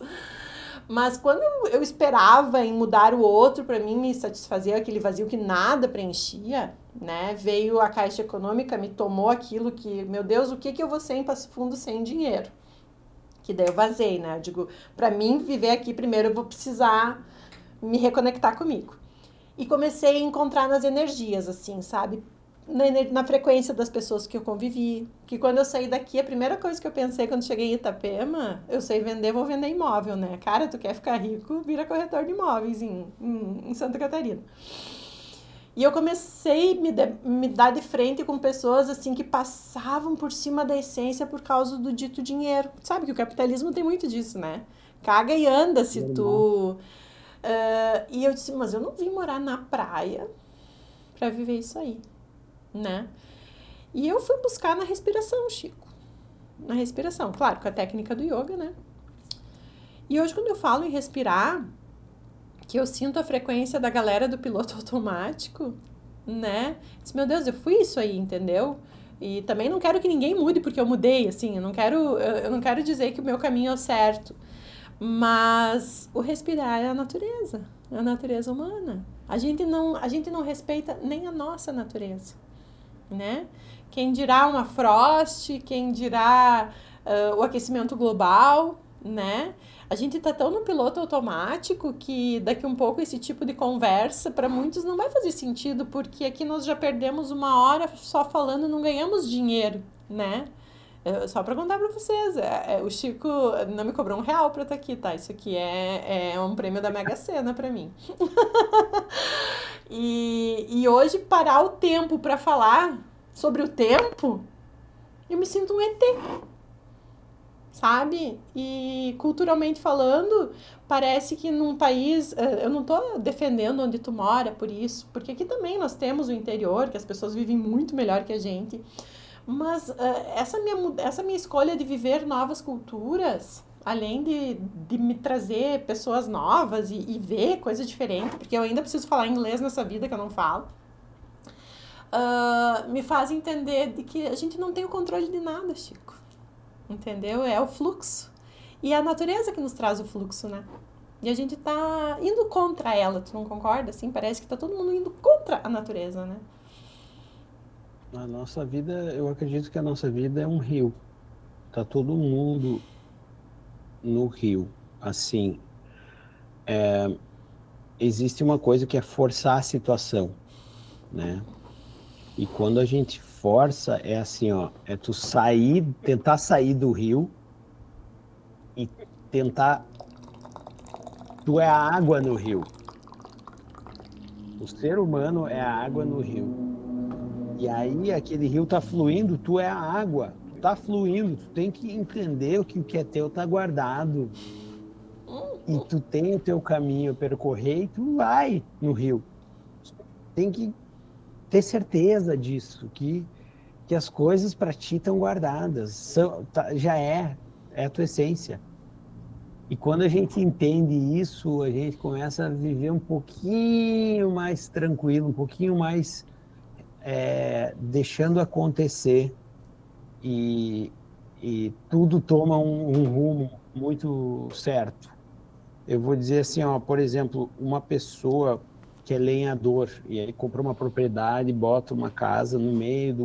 Mas quando eu esperava em mudar o outro para mim me satisfazer aquele vazio que nada preenchia, né? Veio a Caixa Econômica, me tomou aquilo que, meu Deus, o que eu vou ser em Passo Fundo sem dinheiro? Que daí eu vazei, né? Eu digo, para mim viver aqui primeiro eu vou precisar me reconectar comigo. E comecei a encontrar nas energias, assim, sabe? Na frequência das pessoas que eu convivi. Que quando eu saí daqui, a primeira coisa que eu pensei quando cheguei em Itapema, eu sei vender, vou vender imóvel, né? Cara, tu quer ficar rico, vira corretor de imóveis em Santa Catarina. E eu comecei a me dar de frente com pessoas assim que passavam por cima da essência por causa do dito dinheiro. Sabe que o capitalismo tem muito disso, né? Caga e anda se Normal. tu... e eu disse, mas eu não vim morar na praia pra viver isso aí, né? E eu fui buscar na respiração, Chico. Na respiração, claro, com a técnica do yoga, né? E hoje, quando eu falo em respirar, que eu sinto a frequência da galera do piloto automático, né? Disse, meu Deus, eu fui isso aí, entendeu? E também não quero que ninguém mude porque eu mudei, assim, eu não quero dizer que o meu caminho é o certo. Mas o respirar é a natureza humana. A gente não respeita nem a nossa natureza, né? Quem dirá uma frost, quem dirá o aquecimento global, né? A gente tá tão no piloto automático que daqui um pouco esse tipo de conversa para muitos não vai fazer sentido, porque aqui nós já perdemos 1 hora só falando, não ganhamos dinheiro, né? Só para contar para vocês, o Chico não me cobrou R$ 1 para estar aqui, tá? Isso aqui é um prêmio da Mega Sena para mim. E hoje parar o tempo para falar sobre o tempo, eu me sinto um ET, sabe? E culturalmente falando, parece que num país, eu não tô defendendo onde tu mora por isso, porque aqui também nós temos o interior, que as pessoas vivem muito melhor que a gente, mas essa minha escolha de viver novas culturas, além de me trazer pessoas novas e ver coisa diferente, porque eu ainda preciso falar inglês nessa vida que eu não falo, me faz entender de que a gente não tem o controle de nada, Chico. entendeu? É o fluxo. E é a natureza que nos traz o fluxo, né? E a gente tá indo contra ela, tu não concorda? Assim, parece que tá todo mundo indo contra a natureza, né? A nossa vida, eu acredito que a nossa vida é um rio. Tá todo mundo no rio. Assim, existe uma coisa que é forçar a situação, né? E quando a gente força, é assim, ó, é tu sair, tentar sair do rio e tentar. Tu é a água no rio. O ser humano é a água no rio. E aí aquele rio tá fluindo, tu é a água. Tu tá fluindo, tu tem que entender que o que é teu tá guardado. E tu tem o teu caminho a percorrer e tu vai no rio. Tem que ter certeza disso, que as coisas para ti estão guardadas. Já é a tua essência. E quando a gente entende isso, a gente começa a viver um pouquinho mais tranquilo, um pouquinho mais deixando acontecer e, e tudo toma um rumo muito certo. Eu vou dizer assim, ó, por exemplo, uma pessoa que é lenhador e aí compra uma propriedade, bota uma casa no meio de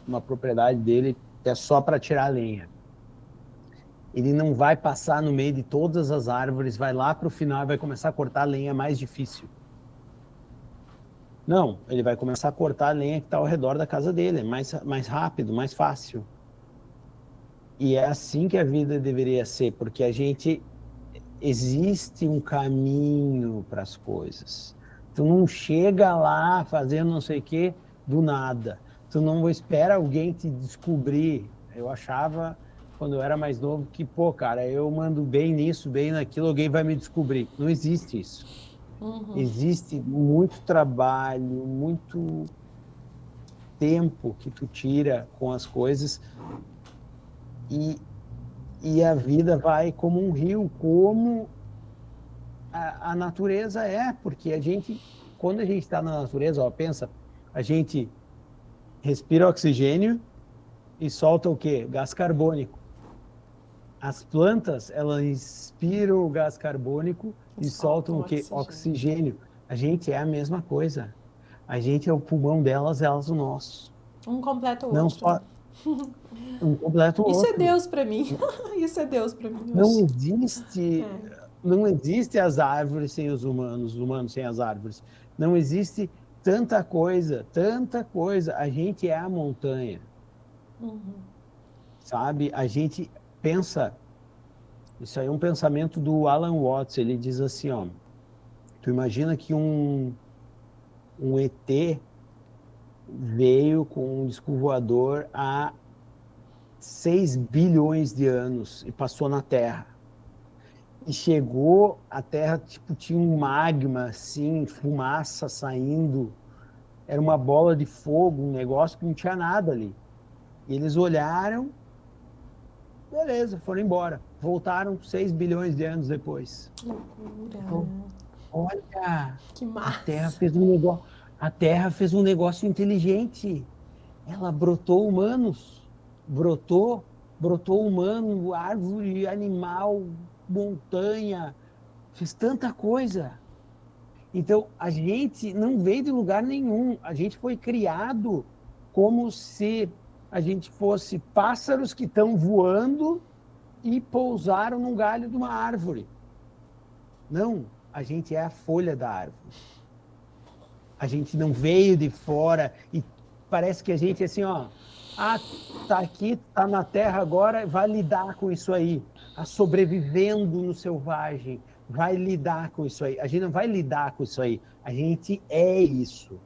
uma propriedade dele que é só para tirar lenha. Ele não vai passar no meio de todas as árvores, vai lá para o final e vai começar a cortar a lenha mais difícil. Não, ele vai começar a cortar a lenha que está ao redor da casa dele, mais rápido, mais fácil. E é assim que a vida deveria ser, porque existe um caminho para as coisas. Tu não chega lá fazendo não sei o que do nada. Tu não espera alguém te descobrir. Eu achava, quando eu era mais novo, que, pô, cara, eu mando bem nisso, bem naquilo, alguém vai me descobrir. Não existe isso. Existe muito trabalho, muito tempo que tu tira com as coisas e a vida vai como um rio, como a natureza porque quando a gente está na natureza, ó, pensa, a gente respira oxigênio e solta o quê? Gás carbônico. As plantas, elas inspiram o gás carbônico e soltam o quê? Oxigênio. A gente é a mesma coisa. A gente é o pulmão delas, elas o nosso. Um completa o Não outro. só um completa o Isso outro. é Deus para mim. Isso é Deus para mim. Não existe as árvores sem os humanos sem as árvores. Não existe tanta coisa, tanta coisa. A gente é a montanha. Sabe? A gente pensa, isso aí é um pensamento do Alan Watts, ele diz assim, ó, tu imagina que um ET veio com um disco voador há 6 bilhões de anos e passou na Terra. E chegou, a Terra tipo, tinha um magma, assim, fumaça saindo, era uma bola de fogo, um negócio que não tinha nada ali. E eles olharam, beleza, foram embora. Voltaram 6 bilhões de anos depois. Que loucura. Então, olha, Que massa. A Terra fez um negócio inteligente. Ela brotou humanos, brotou humano, árvore, animal, montanha, fez tanta coisa. Então, a gente não veio de lugar nenhum. A gente foi criado como se a gente fosse pássaros que estão voando e pousaram num galho de uma árvore. Não, a gente é a folha da árvore. A gente não veio de fora e parece que a gente é assim, ó, tá aqui, tá na Terra agora, vai lidar com isso aí. Sobrevivendo no selvagem, vai lidar com isso aí. A gente não vai lidar com isso aí. A gente é isso.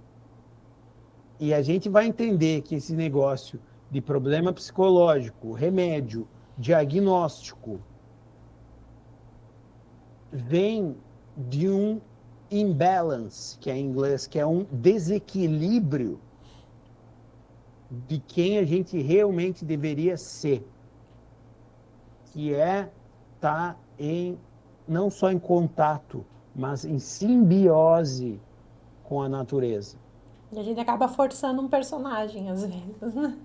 E a gente vai entender que esse negócio de problema psicológico, remédio, diagnóstico, vem de um imbalance, que é em inglês, que é um desequilíbrio de quem a gente realmente deveria ser, que é estar não só em contato, mas em simbiose com a natureza. E a gente acaba forçando um personagem, às vezes, né?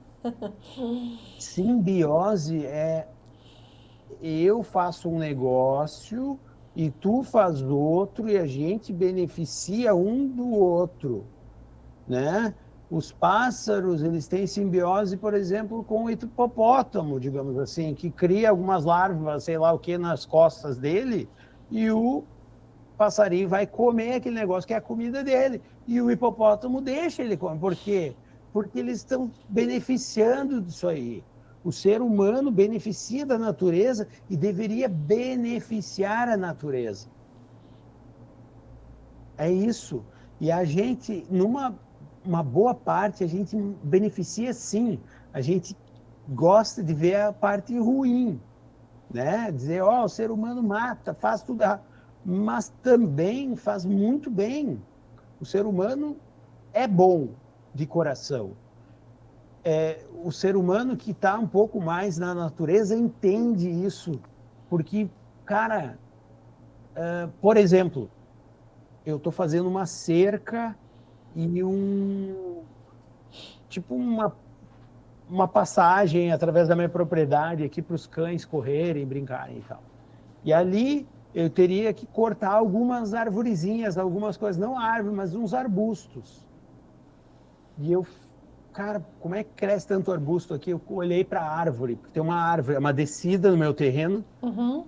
Simbiose é eu faço um negócio e tu faz outro e a gente beneficia um do outro, né? Os pássaros, eles têm simbiose, por exemplo, com o hipopótamo, digamos assim, que cria algumas larvas, sei lá o que, nas costas dele, e o passarinho vai comer aquele negócio que é a comida dele, e o hipopótamo deixa ele comer. Por quê? Porque eles estão beneficiando disso aí. O ser humano beneficia da natureza e deveria beneficiar a natureza. É isso. E a gente, numa uma boa parte, a gente beneficia sim. A gente gosta de ver a parte ruim, né? Dizer, ó, o ser humano mata, faz tudo errado. Mas também faz muito bem. O ser humano é bom de coração. O ser humano que está um pouco mais na natureza entende isso. Porque, cara, por exemplo, eu estou fazendo uma cerca e tipo uma passagem através da minha propriedade aqui para os cães correrem, brincarem e tal. E ali eu teria que cortar algumas arvorezinhas, algumas coisas, não árvore, mas uns arbustos. E eu, cara, como é que cresce tanto arbusto aqui? Eu olhei para a árvore, porque tem uma árvore, uma descida no meu terreno. Uhum.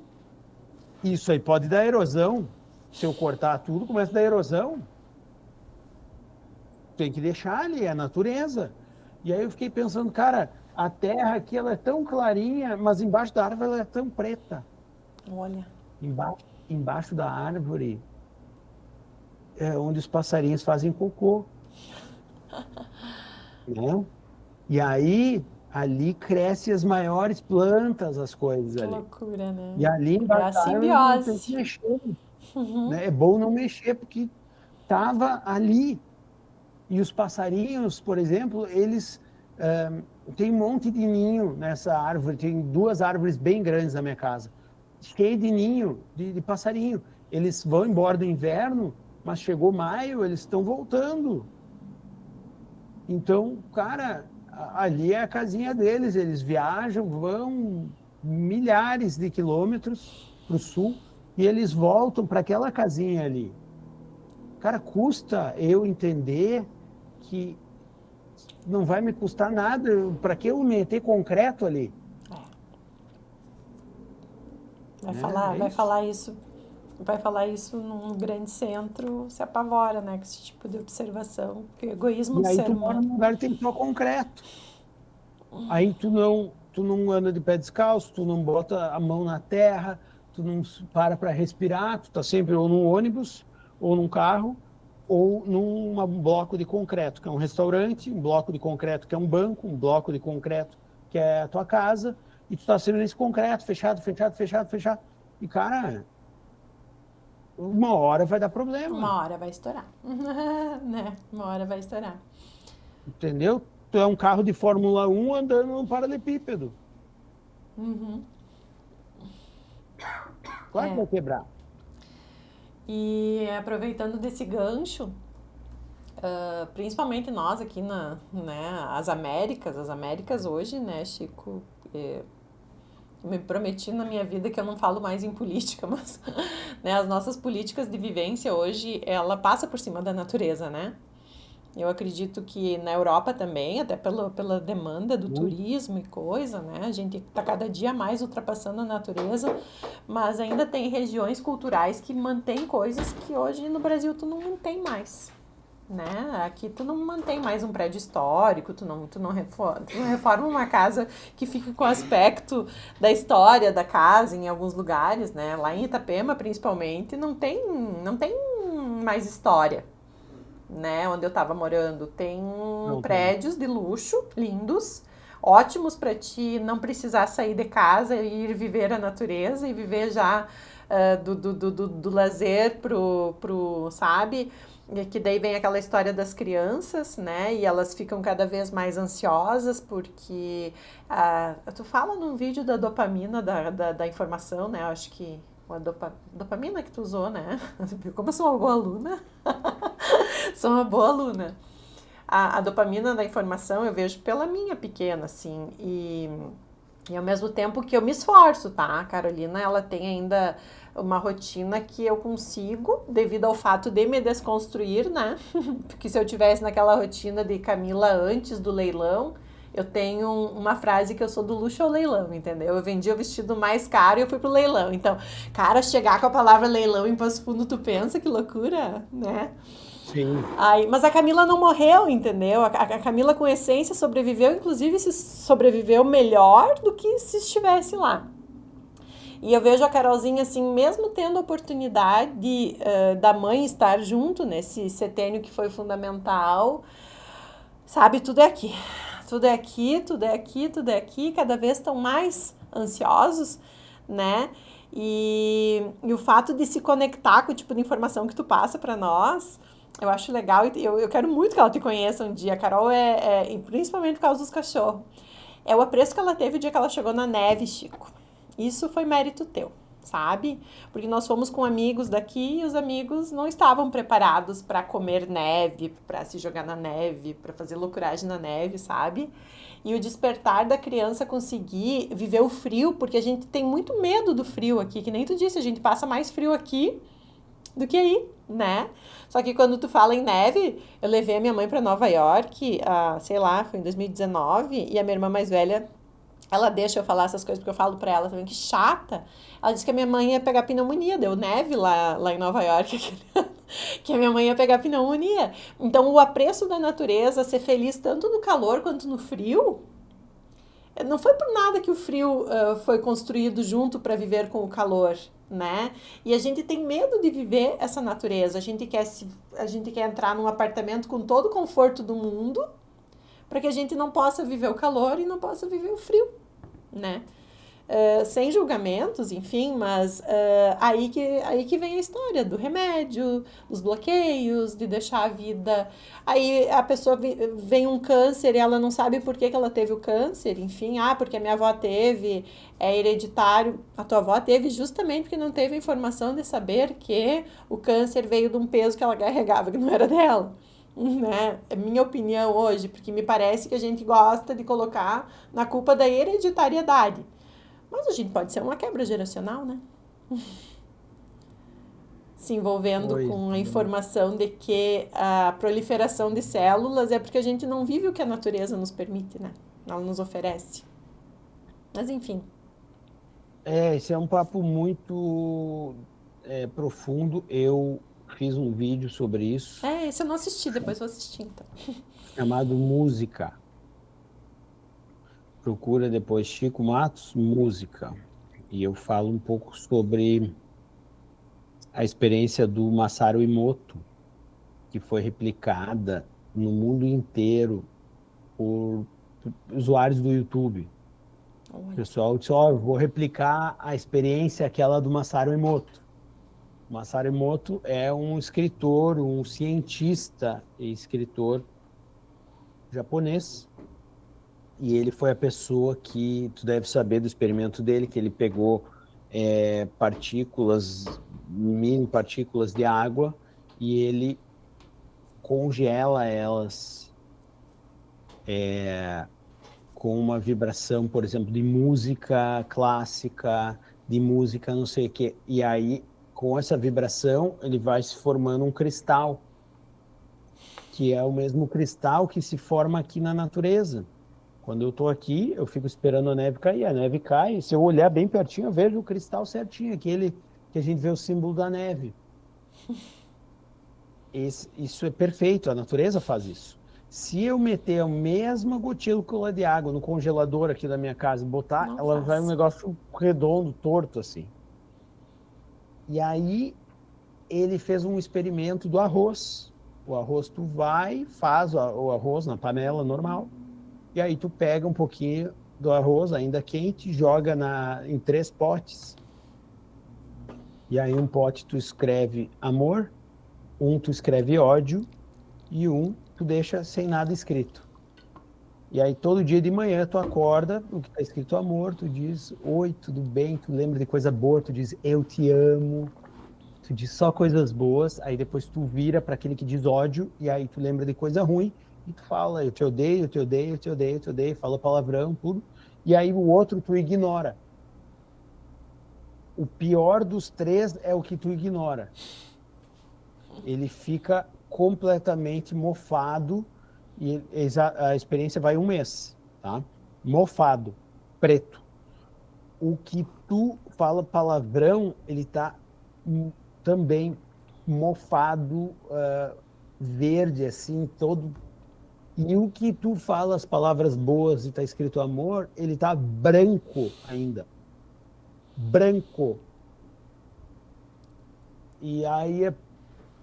Isso aí pode dar erosão. Se eu cortar tudo, começa a dar erosão. Tem que deixar ali, é a natureza. E aí eu fiquei pensando, cara, a terra aqui ela é tão clarinha, mas embaixo da árvore ela é tão preta. Olha. Embaixo da árvore é onde os passarinhos fazem cocô, né? E aí ali crescem as maiores plantas, as coisas Que ali. loucura, né? E ali É embaixo a da árvore não tem que simbiose. mexer, Uhum. né? É bom não mexer porque estava ali. E os passarinhos, por exemplo, eles tem um monte de ninho nessa árvore. Tem 2 árvores bem grandes na minha casa, cheio de ninho de passarinho. Eles vão embora do inverno, mas chegou maio, eles estão voltando. Então, cara, ali é a casinha deles. Eles viajam, vão milhares de quilômetros para o sul e eles voltam para aquela casinha ali. Cara, custa eu entender que não vai me custar nada. Para que eu meter concreto ali? Vai Né? falar, É vai isso. falar isso, vai falar isso num grande centro, se apavora, né, com esse tipo de observação, que o egoísmo E do aí ser tu mora humano. num lugar que tem só concreto. Aí tu não anda de pé descalço, tu não bota a mão na terra, tu não para respirar, tu tá sempre ou num ônibus, ou num carro, ou num bloco de concreto, que é um restaurante, um bloco de concreto que é um banco, um bloco de concreto que é a tua casa, e tu tá sempre nesse concreto, fechado, fechado, fechado, fechado. E, cara, uma hora vai dar problema, Uma hora vai estourar, né? Uma hora vai estourar. entendeu? Tu é um carro de Fórmula 1 andando num paralelepípedo. Claro que É. vai quebrar. E aproveitando desse gancho, principalmente nós aqui né, as Américas hoje, né, Chico, me prometi na minha vida que eu não falo mais em política, mas né, as nossas políticas de vivência hoje, ela passa por cima da natureza, né? Eu acredito que na Europa também, até pela demanda do turismo e coisa, né? A gente está cada dia mais ultrapassando a natureza, mas ainda tem regiões culturais que mantêm coisas que hoje no Brasil tu não mantém mais, né? Aqui tu não mantém mais um prédio histórico, tu não reforma uma casa que fica com o aspecto da história da casa em alguns lugares, né? Lá em Itapema, principalmente, não tem mais história, né, onde eu tava morando, tem Não tem. prédios de luxo, lindos, ótimos para ti não precisar sair de casa e ir viver a natureza e viver já do lazer sabe? E que daí vem aquela história das crianças, né? E elas ficam cada vez mais ansiosas porque tu fala num vídeo da dopamina da informação, né? Eu acho que a dopamina que tu usou, né? Como eu sou uma boa aluna. Sou uma boa aluna. a dopamina da informação eu vejo pela minha pequena, assim, e ao mesmo tempo que eu me esforço, tá? A Carolina, ela tem ainda uma rotina que eu consigo, devido ao fato de me desconstruir, né? Porque se eu tivesse naquela rotina de Camila antes do leilão, eu tenho uma frase que eu sou do luxo ao leilão, entendeu? Eu vendi o vestido mais caro e eu fui pro leilão. Então, cara, chegar com a palavra leilão em Passo Fundo, tu pensa que loucura, né? Sim. Aí, mas a Camila não morreu, entendeu? A Camila, com essência, sobreviveu, inclusive se sobreviveu melhor do que se estivesse lá. E eu vejo a Carolzinha, assim, mesmo tendo a oportunidade da mãe estar junto nesse setênio que foi fundamental, sabe, tudo é aqui. Tudo é aqui, tudo é aqui, tudo é aqui. Cada vez estão mais ansiosos, né? E o fato de se conectar com o tipo de informação que tu passa para nós, eu acho legal. E eu quero muito que ela te conheça um dia. A Carol principalmente por causa dos cachorros. É o apreço que ela teve o dia que ela chegou na neve, Chico. Isso foi mérito teu, sabe? Porque nós fomos com amigos daqui e os amigos não estavam preparados para comer neve, para se jogar na neve, para fazer loucuragem na neve, sabe? E o despertar da criança conseguir viver o frio, porque a gente tem muito medo do frio aqui, que nem tu disse, a gente passa mais frio aqui do que aí, né? Só que quando tu fala em neve, eu levei a minha mãe para Nova York, sei lá, foi em 2019, e a minha irmã mais velha, ela deixa eu falar essas coisas porque eu falo pra ela também, que chata. Ela disse que a minha mãe ia pegar pneumonia, deu neve lá em Nova York, que a minha mãe ia pegar pneumonia. Então, o apreço da natureza, ser feliz tanto no calor quanto no frio, não foi por nada que o frio foi construído junto para viver com o calor, né? E a gente tem medo de viver essa natureza. A gente quer entrar num apartamento com todo o conforto do mundo, para que a gente não possa viver o calor e não possa viver o frio, né? Sem julgamentos, enfim, mas aí que vem a história do remédio, dos bloqueios, de deixar a vida. Aí a pessoa vem um câncer e ela não sabe por que ela teve o câncer, enfim, porque a minha avó teve, é hereditário. A tua avó teve justamente porque não teve a informação de saber que o câncer veio de um peso que ela carregava, que não era dela. Né? É minha opinião hoje, porque me parece que a gente gosta de colocar na culpa da hereditariedade. Mas a gente pode ser uma quebra geracional, né? Se envolvendo com a informação de que a proliferação de células é porque a gente não vive o que a natureza nos permite, né? Ela nos oferece. Mas enfim. Esse é um papo muito profundo. Eu fiz um vídeo sobre isso. Esse eu não assisti, depois vou assistir, então. Chamado Música. Procura depois Chico Matos, Música. E eu falo um pouco sobre a experiência do Masaru Emoto, que foi replicada no mundo inteiro por usuários do YouTube. O pessoal disse, vou replicar a experiência aquela do Masaru Emoto. O Masaru Emoto é um escritor, um cientista e escritor japonês. E ele foi a pessoa que, tu deve saber do experimento dele, que ele pegou mini partículas de água, e ele congela elas com uma vibração, por exemplo, de música clássica, de música não sei o quê. E aí, com essa vibração, ele vai se formando um cristal, que é o mesmo cristal que se forma aqui na natureza. Quando eu estou aqui, eu fico esperando a neve cair, a neve cai, se eu olhar bem pertinho, eu vejo o cristal certinho, aquele que a gente vê o símbolo da neve. Isso é perfeito, a natureza faz isso. Se eu meter a mesma gotícula de água no congelador aqui da minha casa e botar, ela vai um negócio redondo, torto assim. E aí, ele fez um experimento do arroz. O arroz, tu vai, faz o arroz na panela normal, e aí tu pega um pouquinho do arroz ainda quente, joga em 3 potes. E aí um pote tu escreve amor, um tu escreve ódio e um tu deixa sem nada escrito. E aí todo dia de manhã tu acorda, o que tá escrito amor, tu diz oi, tudo bem, tu lembra de coisa boa, tu diz eu te amo, tu diz só coisas boas, aí depois tu vira para aquele que diz ódio e aí tu lembra de coisa ruim E tu fala, eu te odeio, eu te odeio, eu te odeio, eu te odeio, fala palavrão, tudo. E aí o outro tu ignora. O pior dos três é o que tu ignora. Ele fica completamente mofado e a experiência vai 1 mês, tá? Mofado, preto. O que tu fala palavrão, ele tá também mofado, verde, assim, todo. E o que tu fala as palavras boas e tá escrito amor, ele tá branco ainda. Branco. E aí é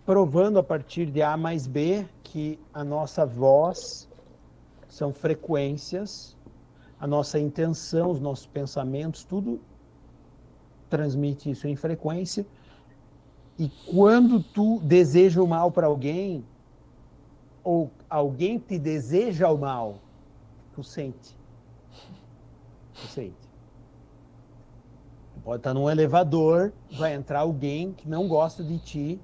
provando a partir de A mais B que a nossa voz são frequências, a nossa intenção, os nossos pensamentos, tudo transmite isso em frequência. E quando tu deseja o mal para alguém, ou alguém te deseja o mal, tu sente. Tu sente. Tu pode estar num elevador, vai entrar alguém que não gosta de ti,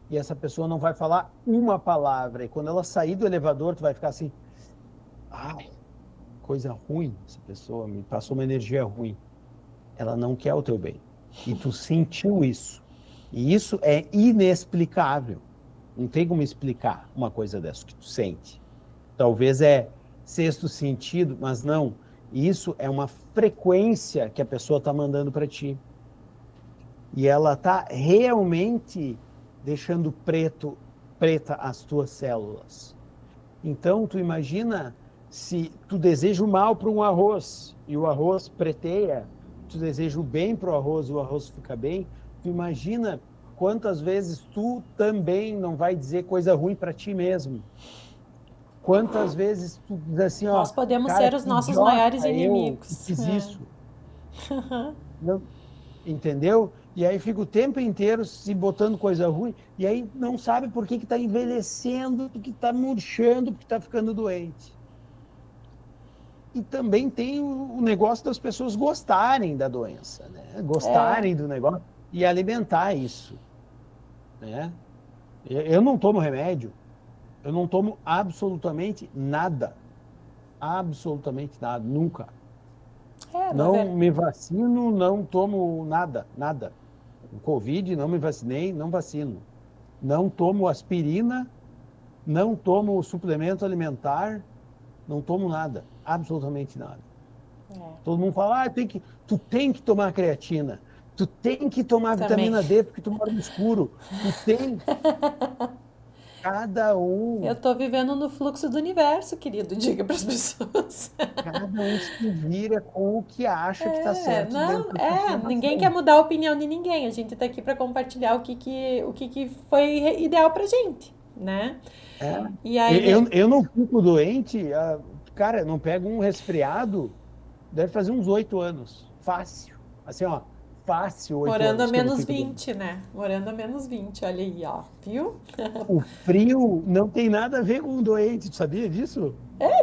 e essa pessoa não vai falar uma palavra. E quando ela sair do elevador, tu vai ficar assim, ai, coisa ruim, essa pessoa me passou uma energia ruim. Ela não quer o teu bem. E tu sentiu isso. E isso é inexplicável. Não tem como explicar uma coisa dessa que tu sente. Talvez é sexto sentido, mas não. Isso é uma frequência que a pessoa está mandando para ti. E ela está realmente deixando preta as tuas células. Então, tu imagina se tu deseja o mal para um arroz e o arroz preteia, tu deseja o bem para o arroz fica bem, tu imagina quantas vezes tu também não vai dizer coisa ruim para ti mesmo. Quantas vezes tu diz assim, ó, Nós podemos cara, ser os que nossos idiota, maiores eu inimigos. fiz isso. Não, entendeu? E aí fica o tempo inteiro se botando coisa ruim, e aí não sabe por que está envelhecendo, porque está murchando, porque está ficando doente. E também tem o negócio das pessoas gostarem da doença, né? Gostarem do negócio e alimentar isso, né? Eu não tomo remédio, eu não tomo absolutamente nada, nunca. Não me vacino, não tomo nada. O Covid, não me vacinei, não vacino. Não tomo aspirina, não tomo suplemento alimentar, não tomo nada, absolutamente nada. Todo mundo fala, tu tem que tomar creatina, tu tem que tomar vitamina D porque tu mora no escuro, tu tem... Cada um... Eu tô vivendo no fluxo do universo, querido, diga para as pessoas. Cada um se vira com o que acha que está certo dentro da situação. Ninguém quer mudar a opinião de ninguém. A gente tá aqui para compartilhar o que foi ideal pra gente, né? E aí, eu não fico doente, cara, não pego um resfriado, deve fazer uns 8 anos. Fácil. Assim, ó, fácil 8 anos. Morando a menos 20, né? Morando a menos 20, olha aí, ó. Viu? O frio não tem nada a ver com o doente, tu sabia disso?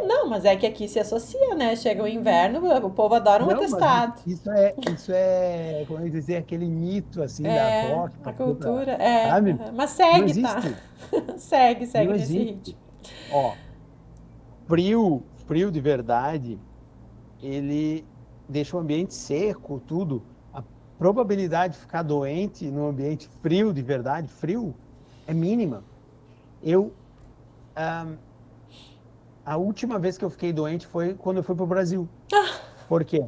Não, mas é que aqui se associa, né? Chega o inverno, o povo adora um atestado. Isso é, como eu ia dizer, aquele mito, assim, da avó. A cultura, sabe? Mas segue, não tá? existe. segue Não nesse existe. ritmo. Ó, frio de verdade, ele deixa o ambiente seco, tudo. A probabilidade de ficar doente num ambiente frio de verdade, frio, é mínima. A última vez que eu fiquei doente foi quando eu fui para o Brasil. Por quê?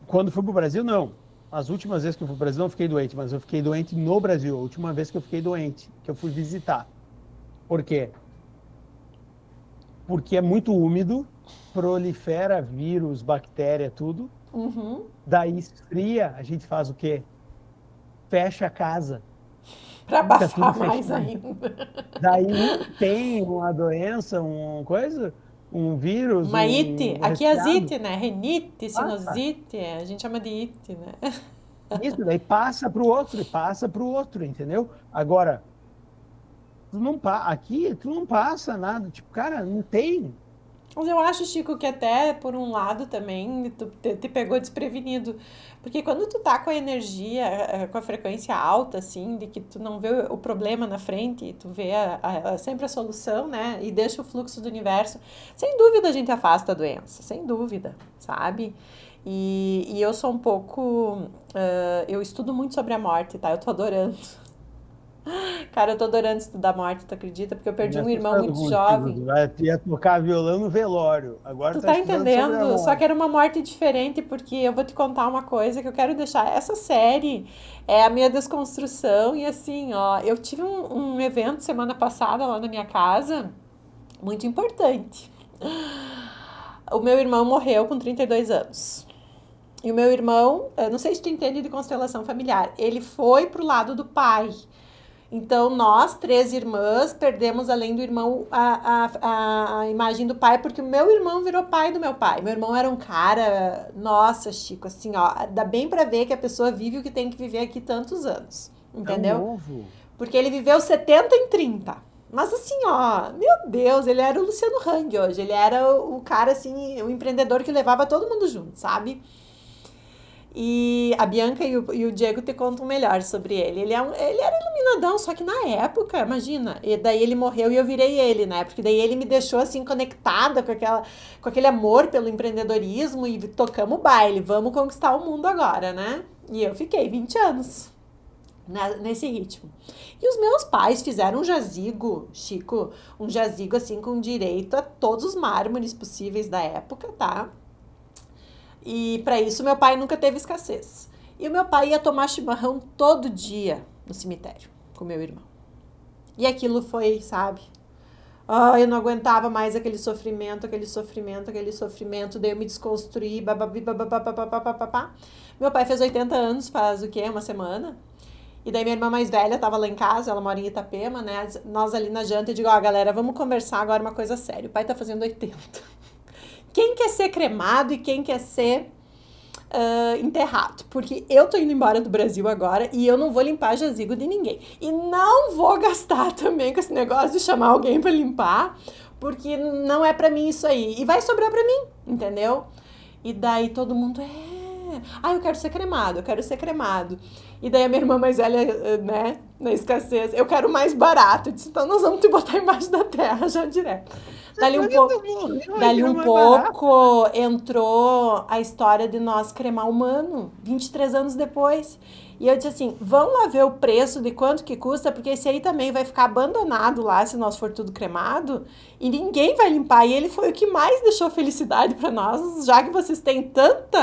Quando fui para o Brasil, não. As últimas vezes que eu fui para o Brasil, não fiquei doente, mas eu fiquei doente no Brasil. A última vez que eu fiquei doente, que eu fui visitar. Por quê? Porque é muito úmido, prolifera vírus, bactéria, tudo. Daí esfria, a gente faz o quê? Fecha a casa. Para abafar mais ainda. Daí tem uma doença, um vírus. Uma ite. Aqui é zite, né? Renite, sinusite. A gente chama de ite, né? Isso, daí passa para o outro, entendeu? Agora, aqui tu não passa nada. Tipo, cara, não tem. Mas eu acho, Chico, que até por um lado também tu te pegou desprevenido. Porque quando tu tá com a energia, com a frequência alta, assim, de que tu não vê o problema na frente, tu vê sempre a solução, né? E deixa o fluxo do universo, sem dúvida a gente afasta a doença, sem dúvida, sabe? E eu sou um pouco. Eu estudo muito sobre a morte, tá? Eu tô adorando. Cara, eu tô adorando estudar morte, tu acredita? Porque eu perdi um irmão muito jovem. Tu ia tocar violão no velório, agora Tu tá tá estudando sobre a entendendo? Só que morte. era uma morte diferente, porque eu vou te contar uma coisa que eu quero deixar. Essa série é a minha desconstrução, e assim, ó, eu tive um evento semana passada lá na minha casa, muito importante. O meu irmão morreu com 32 anos. E o meu irmão, eu não sei se tu entende de constelação familiar, ele foi pro lado do pai. Então, nós, três irmãs, perdemos, além do irmão, a imagem do pai, porque o meu irmão virou pai do meu pai. Meu irmão era um cara, nossa, Chico, assim, ó, dá bem pra ver que a pessoa vive o que tem que viver aqui tantos anos, Tão entendeu? novo. Porque ele viveu 70 em 30. Mas assim, ó, meu Deus, ele era o Luciano Hang hoje. Ele era o cara, assim, o empreendedor que levava todo mundo junto, sabe? E a Bianca e o Diego te contam melhor sobre ele. Ele era iluminadão, só que na época, imagina, e daí ele morreu e eu virei ele, né? Porque daí ele me deixou assim conectada com aquele amor pelo empreendedorismo e tocamos o baile, vamos conquistar o mundo agora, né? E eu fiquei 20 anos nesse ritmo. E os meus pais fizeram um jazigo, Chico, um jazigo assim com direito a todos os mármores possíveis da época, tá? E para isso meu pai nunca teve escassez. E o meu pai ia tomar chimarrão todo dia no cemitério com meu irmão. E aquilo foi, sabe? Eu não aguentava mais aquele sofrimento, aquele sofrimento, aquele sofrimento. Daí eu me desconstruí, bababi, babapá. Meu pai fez 80 anos, faz o quê? Uma semana. E daí minha irmã mais velha tava lá em casa, ela mora em Itapema, né? Nós ali na janta, eu digo, galera, vamos conversar agora uma coisa séria. O pai tá fazendo 80. Quem quer ser cremado e quem quer ser enterrado? Porque eu tô indo embora do Brasil agora e eu não vou limpar jazigo de ninguém. E não vou gastar também com esse negócio de chamar alguém para limpar, porque não é para mim isso aí. E vai sobrar para mim, entendeu? E daí todo mundo eu quero ser cremado, eu quero ser cremado. E daí a minha irmã mais velha, né, na escassez, eu quero mais barato. Eu disse, então nós vamos te botar embaixo da terra já direto. Dali um pouco entrou a história de nós cremar humano, 23 anos depois. E eu disse assim, vamos lá ver o preço de quanto que custa, porque esse aí também vai ficar abandonado lá se nós for tudo cremado e ninguém vai limpar. E ele foi o que mais deixou felicidade para nós, já que vocês têm tanto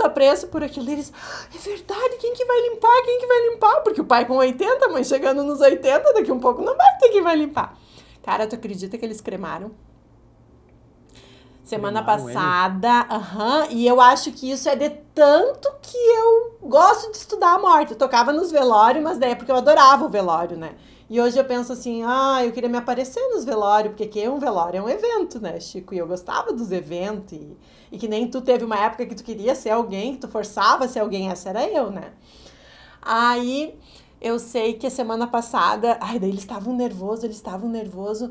apreço por aquilo. Eles, é verdade, quem que vai limpar? Quem que vai limpar? Porque o pai com 80, a mãe chegando nos 80, daqui um pouco não vai ter quem vai limpar. Cara, tu acredita que eles cremaram? Semana passada, e eu acho que isso é de tanto que eu gosto de estudar a morte. Eu tocava nos velórios, mas daí é porque eu adorava o velório, né? E hoje eu penso assim, eu queria me aparecer nos velórios, porque aqui um velório é um evento, né, Chico? E eu gostava dos eventos, e que nem tu teve uma época que tu queria ser alguém, que tu forçava a ser alguém, essa era eu, né? Aí eu sei que a semana passada, daí eles estavam nervosos,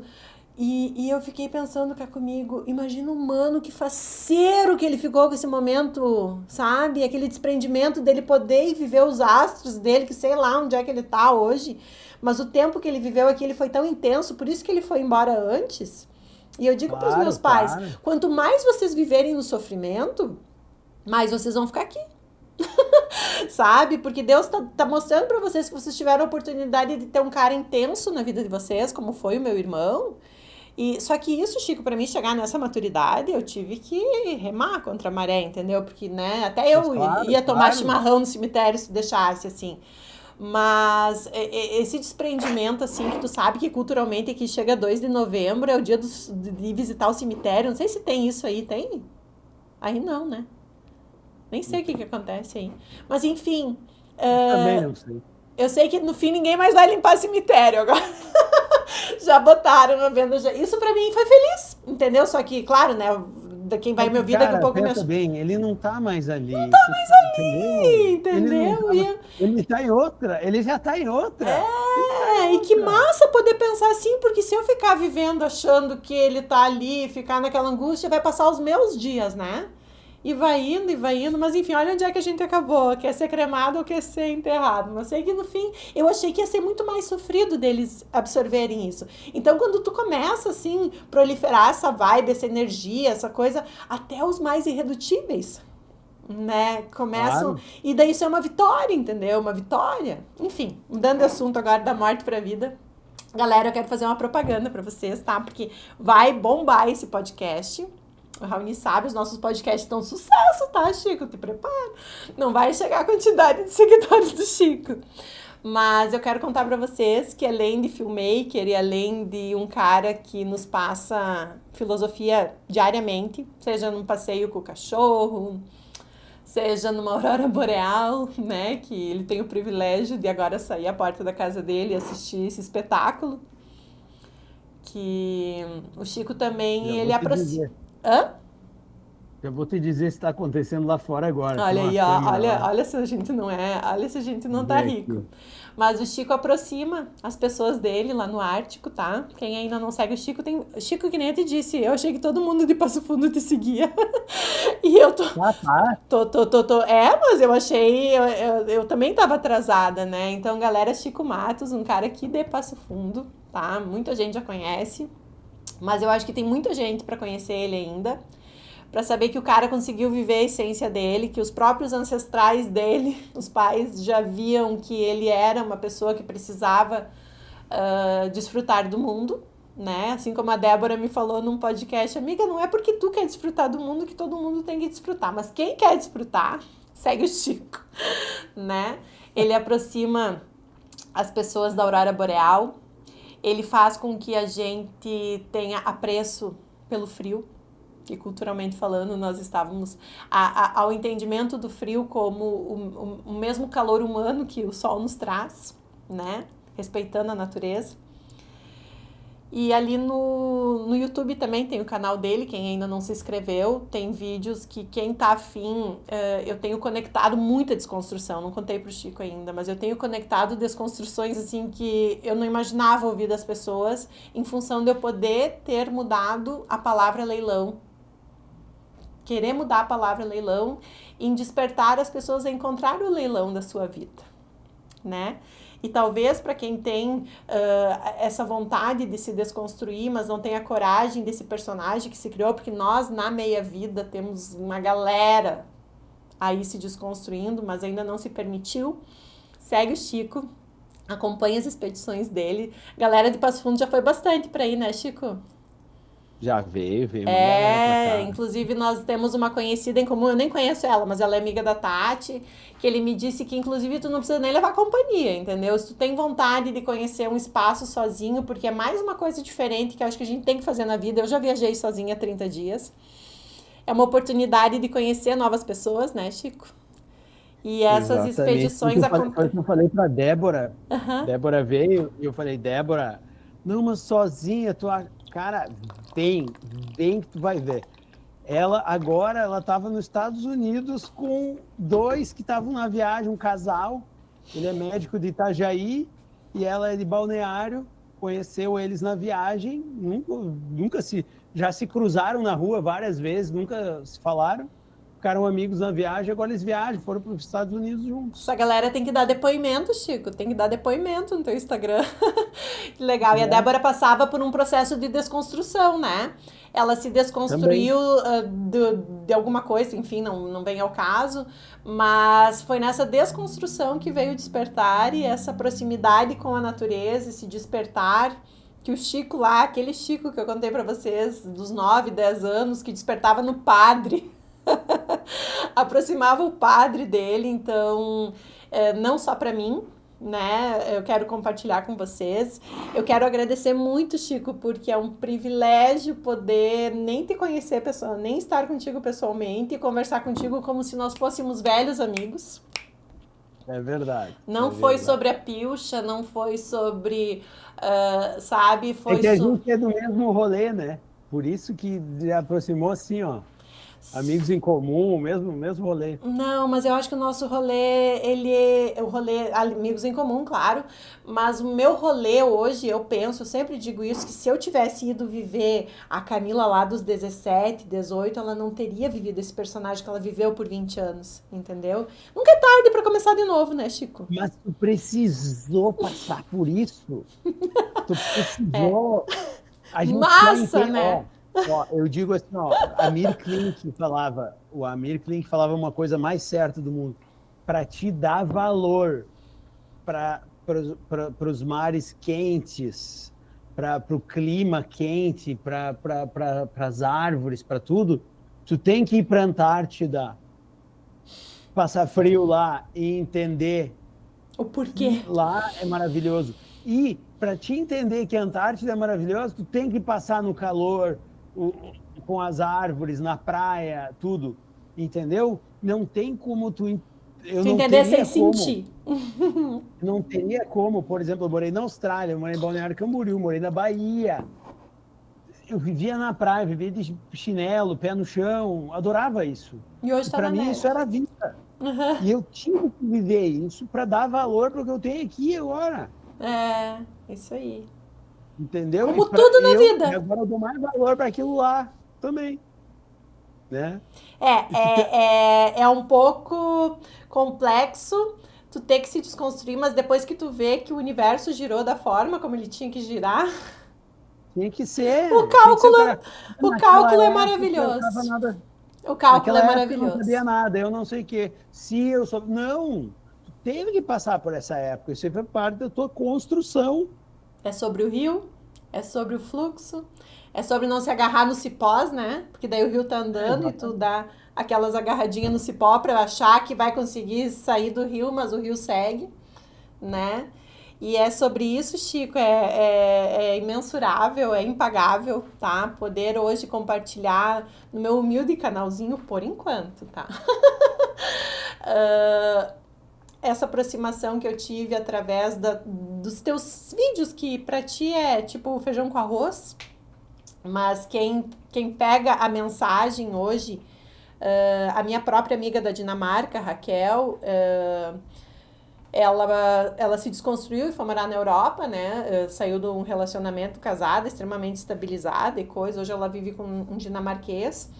e eu fiquei pensando cá comigo, imagina o mano, que faceiro que ele ficou com esse momento, sabe? Aquele desprendimento dele poder ir viver os astros dele, que sei lá onde é que ele tá hoje, mas o tempo que ele viveu aqui, ele foi tão intenso, por isso que ele foi embora antes. E eu digo pros meus pais, quanto mais vocês viverem no sofrimento, mais vocês vão ficar aqui. Sabe? Porque Deus tá mostrando pra vocês que vocês tiveram a oportunidade de ter um cara intenso na vida de vocês, como foi o meu irmão. E só que isso, Chico, pra mim chegar nessa maturidade, eu tive que remar contra a maré, entendeu? Porque, né, até eu ia tomar chimarrão no cemitério se deixasse, assim. Mas esse desprendimento, assim, que tu sabe que culturalmente aqui chega 2 de novembro, é o dia de visitar o cemitério. Não sei se tem isso aí, tem? Aí não, né? Nem sei o que acontece aí. Mas, enfim... Também não sei. Eu sei que, no fim, ninguém mais vai limpar cemitério agora. Já botaram a venda. Isso, pra mim, foi feliz, entendeu? Só que, claro, né? quem vai me ouvir daqui a pouco me pensa bem, ele não tá mais ali. Não tá mais ali, entendeu? Ele tá em outra, ele já tá em outra. E que massa poder pensar assim, porque se eu ficar vivendo achando que ele tá ali, ficar naquela angústia, vai passar os meus dias, né? E vai indo, mas enfim, olha onde é que a gente acabou. Quer ser cremado ou quer ser enterrado? Mas sei que no fim, eu achei que ia ser muito mais sofrido deles absorverem isso. Então, quando tu começa, assim, proliferar essa vibe, essa energia, essa coisa, até os mais irredutíveis, né, começam, claro. E daí isso é uma vitória, entendeu? Uma vitória. Enfim, mudando de assunto agora da morte pra vida. Galera, eu quero fazer uma propaganda pra vocês, tá? Porque vai bombar esse podcast. O Raoni sabe, os nossos podcasts estão um sucesso, tá, Chico? Te prepara. Não vai chegar a quantidade de seguidores do Chico. Mas eu quero contar pra vocês que além de filmmaker e além de um cara que nos passa filosofia diariamente, seja num passeio com o cachorro, seja numa aurora boreal, né, que ele tem o privilégio de agora sair à porta da casa dele e assistir esse espetáculo, que o Chico também, ele aproxima... Hã? Já vou te dizer se está acontecendo lá fora agora. Olha aí, ó, olha se a gente não olha se a gente não tá rico. Mas o Chico aproxima as pessoas dele lá no Ártico, tá? Quem ainda não segue o Chico, Chico, que nem eu te disse, eu achei que todo mundo de Passo Fundo te seguia. E eu tô... mas eu achei... Eu também tava atrasada, né? Então, galera, Chico Matos, um cara aqui de Passo Fundo, tá? Muita gente já conhece. Mas eu acho que tem muita gente para conhecer ele ainda. Para saber que o cara conseguiu viver a essência dele, que os próprios ancestrais dele, os pais, já viam que ele era uma pessoa que precisava desfrutar do mundo, né? Assim como a Débora me falou num podcast, amiga, não é porque tu quer desfrutar do mundo que todo mundo tem que desfrutar, mas quem quer desfrutar, segue o Chico, né? Ele aproxima as pessoas da aurora boreal, ele faz com que a gente tenha apreço pelo frio, que culturalmente falando nós estávamos ao entendimento do frio como o mesmo calor humano que o sol nos traz, né? Respeitando a natureza. E ali no YouTube também tem o canal dele, quem ainda não se inscreveu, tem vídeos que quem tá afim, eu tenho conectado muita desconstrução, não contei pro Chico ainda, mas eu tenho conectado desconstruções assim que eu não imaginava ouvir das pessoas, em função de eu poder ter mudado a palavra leilão, querer mudar a palavra leilão, em despertar as pessoas a encontrar o leilão da sua vida, né? E talvez para quem tem essa vontade de se desconstruir, mas não tem a coragem desse personagem que se criou, porque nós, na meia-vida, temos uma galera aí se desconstruindo, mas ainda não se permitiu, segue o Chico, acompanha as expedições dele. Galera de Passo Fundo já foi bastante para aí, né, Chico? Já veio inclusive nós temos uma conhecida em comum, eu nem conheço ela, mas ela é amiga da Tati, que ele me disse que inclusive tu não precisa nem levar companhia, entendeu? Se tu tem vontade de conhecer um espaço sozinho, porque é mais uma coisa diferente que eu acho que a gente tem que fazer na vida, eu já viajei sozinha há 30 dias, é uma oportunidade de conhecer novas pessoas, né, Chico? E essas expedições acontecem. Eu falei pra Débora, Débora veio e eu falei, Débora, não, mas sozinha, cara, vem que tu vai ver. Ela estava nos Estados Unidos com dois que estavam na viagem, um casal, ele é médico de Itajaí e ela é de Balneário, conheceu eles na viagem, já se cruzaram na rua várias vezes, nunca se falaram, ficaram amigos na viagem, agora eles viajam, foram para os Estados Unidos juntos. Essa galera tem que dar depoimento, Chico, tem que dar depoimento no teu Instagram. Que legal. E a Débora passava por um processo de desconstrução, né? Ela se desconstruiu de alguma coisa, enfim, não vem ao caso, mas foi nessa desconstrução que veio o despertar e essa proximidade com a natureza, esse despertar que o Chico lá, aquele Chico que eu contei para vocês, dos 9, 10 anos, que despertava no padre, aproximava o padre dele, então, não só para mim, né, eu quero compartilhar com vocês, eu quero agradecer muito, Chico, porque é um privilégio poder nem te conhecer pessoalmente, nem estar contigo pessoalmente e conversar contigo como se nós fôssemos velhos amigos. É verdade. Não foi sobre a pilcha, não foi sobre, sabe, foi que a gente é do mesmo rolê, né? Por isso que aproximou assim, ó. Amigos em comum, mesmo rolê. Não, mas eu acho que o nosso rolê, o rolê, amigos em comum, claro, mas o meu rolê hoje, eu penso, eu sempre digo isso, que se eu tivesse ido viver a Camila lá dos 17, 18, ela não teria vivido esse personagem que ela viveu por 20 anos, entendeu? Nunca é tarde pra começar de novo, né, Chico? Mas tu precisou passar por isso. Tu precisou. A gente só Massa, entende. né? Ó, eu digo assim, ó, o Amir Klink falava uma coisa mais certa do mundo. Para te dar valor para os mares quentes, para o clima quente, para as árvores, para tudo, tu tem que ir para a Antártida, passar frio lá e entender O que porquê. lá é maravilhoso. E para te entender que a Antártida é maravilhosa, tu tem que passar no calor, com as árvores, na praia, tudo. Entendeu? Não tem como eu Tu não entender sem teria como. sentir. Não teria como, por exemplo, eu morei na Austrália, eu morei em Balneário Camboriú, morei na Bahia. Eu vivia na praia, vivia de chinelo, pé no chão, adorava isso. E hoje E tá para na mim neve. isso era a vida. E eu tive que viver isso para dar valor para o que eu tenho aqui agora. É, isso aí. Entendeu? Como tudo na E vida. agora eu dou mais valor para aquilo lá também, né? É um pouco complexo tu ter que se desconstruir, mas depois que tu vê que o universo girou da forma como ele tinha que girar, Tinha que o ser, tinha que ser o cálculo, cara. o Naquela cálculo é época eu tava maravilhoso. nada. O cálculo é Naquela época eu não sabia maravilhoso. nada, eu não sei o quê. Se eu sou. Não! Tu teve que passar por essa época, isso aí foi parte da tua construção. É sobre o rio, é sobre o fluxo, é sobre não se agarrar nos cipós, né? Porque daí o rio tá andando e tu Exatamente. dá aquelas agarradinhas no cipó pra achar que vai conseguir sair do rio, mas o rio segue, né? E é sobre isso, Chico, é imensurável, é impagável, tá? Poder hoje compartilhar no meu humilde canalzinho por enquanto, tá? Ah, essa aproximação que eu tive através dos teus vídeos, que pra ti é tipo feijão com arroz, mas quem pega a mensagem hoje, a minha própria amiga da Dinamarca, Raquel, ela se desconstruiu e foi morar na Europa, né? Saiu de um relacionamento casada, extremamente estabilizada e coisa. Hoje ela vive com um dinamarquês.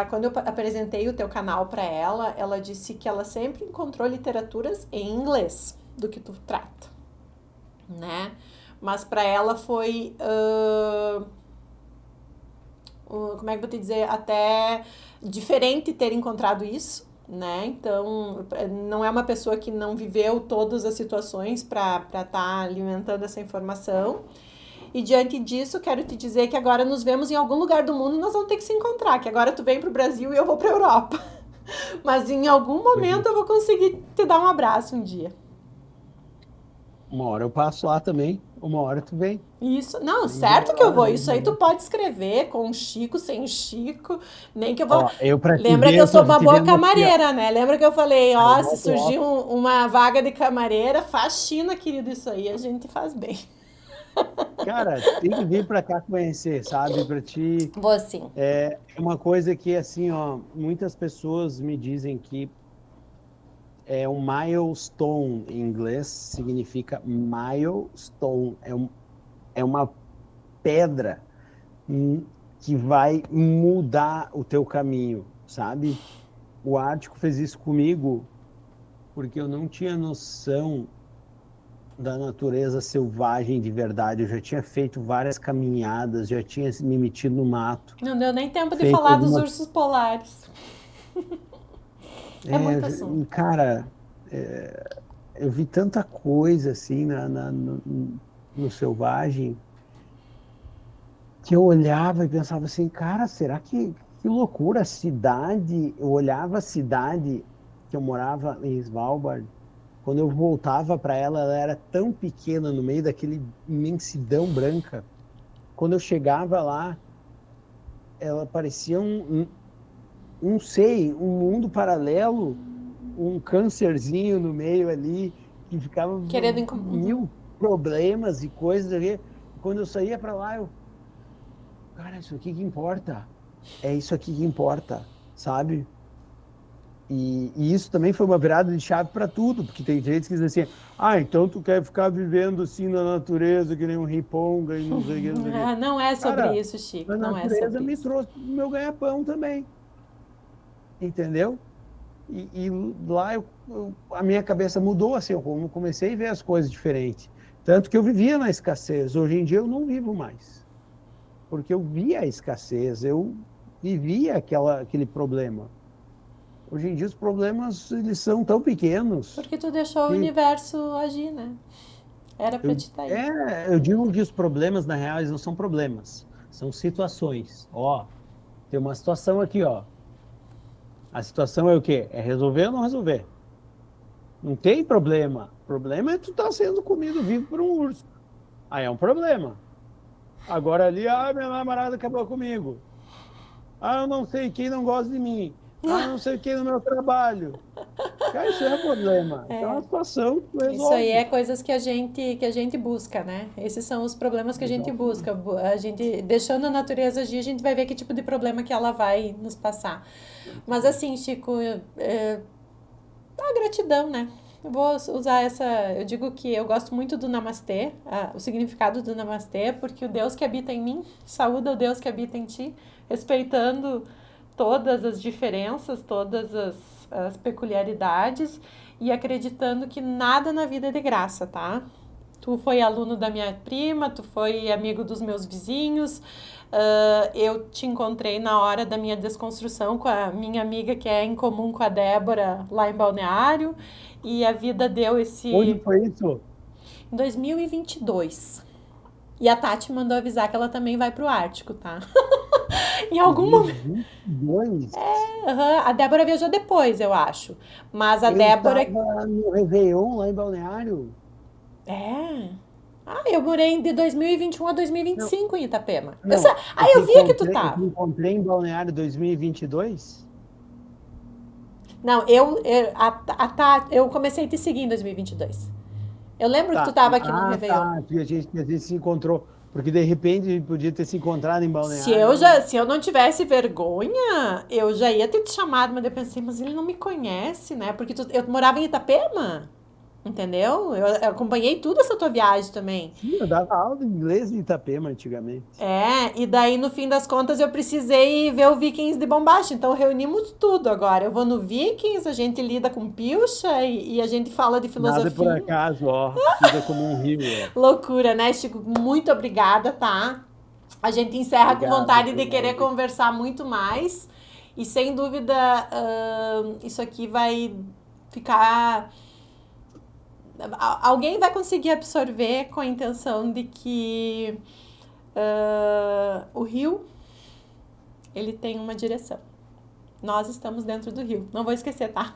Quando eu apresentei o teu canal para ela, ela disse que ela sempre encontrou literaturas em inglês do que tu trata, né? Mas para ela foi como é que eu vou te dizer, até diferente ter encontrado isso, né? Então, não é uma pessoa que não viveu todas as situações para estar alimentando essa informação. E diante disso, quero te dizer que agora nos vemos em algum lugar do mundo, nós vamos ter que se encontrar, que agora tu vem pro Brasil e eu vou pra Europa. Mas em algum momento eu vou conseguir te dar um abraço um dia. Uma hora eu passo lá também, uma hora tu vem. Isso, não, Vem de certo que eu lá, vou. vem Isso de aí tu lá. pode escrever com o Chico, sem o Chico, nem que eu vou. Ó, eu pra te Lembra ver, que eu eu sou tô uma te boa vendo aqui, ó. camareira, né? Lembra que eu falei, Eu ó, se boto surgir óculos. uma vaga de camareira, faxina, querido, isso aí a gente faz bem. Cara, tem que vir pra cá conhecer, sabe? Pra ti. Vou sim. É uma coisa que, assim, ó, muitas pessoas me dizem que é um milestone em inglês, significa milestone, é uma pedra que vai mudar o teu caminho, sabe? O Ártico fez isso comigo porque eu não tinha noção da natureza selvagem de verdade. Eu já tinha feito várias caminhadas, já tinha me metido no mato, Não deu nem tempo de feito falar dos algumas. ursos polares. É muito assunto. Cara, eu vi tanta coisa assim no selvagem que eu olhava e pensava assim, cara, será que loucura a cidade? Eu olhava a cidade que eu morava em Svalbard. Quando eu voltava para ela, ela era tão pequena no meio daquele imensidão branca. Quando eu chegava lá, ela parecia não sei, um mundo paralelo, um câncerzinho no meio ali, que ficava Querendo mil problemas e coisas ali. Quando eu saía para lá, cara, isso aqui que importa. é isso aqui que importa, sabe? E isso também foi uma virada de chave para tudo, porque tem gente que diz assim, então tu quer ficar vivendo assim na natureza, que nem um riponga e não sei o que, não sei o que. Não é sobre Cara, isso, Chico, a não é natureza sobre me isso. trouxe o meu ganha-pão também, entendeu? E lá a minha cabeça mudou, assim, eu comecei a ver as coisas diferentes. Tanto que eu vivia na escassez, hoje em dia eu não vivo mais, porque eu via a escassez, eu vivia aquele problema. Hoje em dia os problemas, eles são tão pequenos Porque tu deixou o que universo agir, né? Era pra te estar aí. eu digo que os problemas, na real, eles não são problemas, são situações. Ó, tem uma situação aqui, ó. A situação é o quê? É resolver ou não resolver? Não tem problema. O problema é tu estar sendo comido vivo por um urso. Aí é um problema. Agora ali, minha namorada acabou comigo. Eu não sei quem não gosta de mim. Eu não sei quem no meu trabalho. Cara, isso é um problema. Isso é uma situação que tu Isso aí resolve. é coisas que a gente busca, né? Esses são os problemas que a gente busca. Exatamente. A gente, deixando a natureza agir, a gente vai ver que tipo de problema que ela vai nos passar. Mas assim, Chico, a gratidão, né? Eu vou usar eu digo que eu gosto muito do Namastê, o significado do Namastê, porque o Deus que habita em mim saúda o Deus que habita em ti, respeitando todas as diferenças, todas as peculiaridades e acreditando que nada na vida é de graça, tá? Tu foi aluno da minha prima, tu foi amigo dos meus vizinhos. Eu te encontrei na hora da minha desconstrução com a minha amiga que é em comum com a Débora lá em Balneário. E a vida deu Onde esse. foi isso? Em 2022. E a Tati mandou avisar que ela também vai pro Ártico, tá? Em algum momento. 2022. A Débora viajou depois, eu acho. Mas a Eu Débora. estava no Réveillon, lá em Balneário. É. Eu morei de 2021 a Não, 2025 em Itapema. não, Eu via que tu eu te tava. encontrei em Balneário 2022. Não, eu comecei a te seguir em 2022. Eu lembro que tu Tá. tava aqui no Réveillon. Tá. A gente se encontrou. Porque de repente a gente podia ter se encontrado em Se Balneário. eu, já, se eu não tivesse vergonha, eu já ia ter te chamado, mas eu pensei, mas ele não me conhece, né? Porque eu morava em Itapema, entendeu? Eu acompanhei tudo essa tua viagem também. Sim, eu dava aula de inglês em Itapema antigamente. E daí no fim das contas eu precisei ver o Vikings de Bombacha, então reunimos tudo agora. Eu vou no Vikings, a gente lida com pilcha e a gente fala de Nada por filosofia. acaso, ó. Vida como um rio, ó. Loucura, né, Chico? Muito obrigada, tá? A gente encerra com Obrigado, vontade de querer obrigado. conversar muito mais. E sem dúvida, isso aqui vai ficar. Alguém vai conseguir absorver com a intenção de que o rio ele tem uma direção. Nós estamos dentro do rio. Não vou esquecer, tá?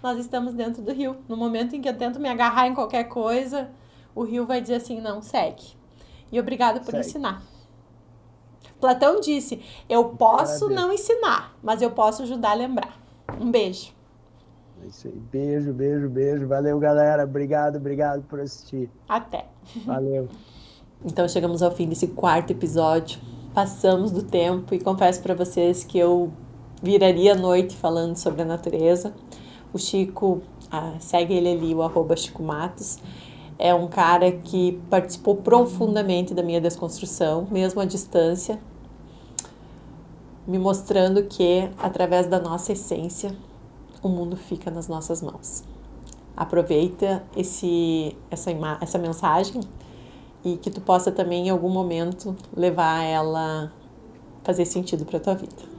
Nós estamos dentro do rio. No momento em que eu tento me agarrar em qualquer coisa, o rio vai dizer assim: não, segue. E obrigado por Segue. ensinar. Platão disse: eu posso Agradeço. não ensinar, mas eu posso ajudar a lembrar. Um beijo. É isso aí. Beijo, beijo, beijo. Valeu, galera. Obrigado, obrigado por assistir. Até. Valeu. Então chegamos ao fim desse 4º episódio. Passamos do tempo e confesso para vocês que eu viraria a noite falando sobre a natureza. O Chico, segue ele ali, o @Chico Matos. É um cara que participou profundamente da minha desconstrução, mesmo à distância, me mostrando que, através da nossa essência, o mundo fica nas nossas mãos. Aproveita essa mensagem e que tu possa também, em algum momento, levar ela a fazer sentido para tua vida.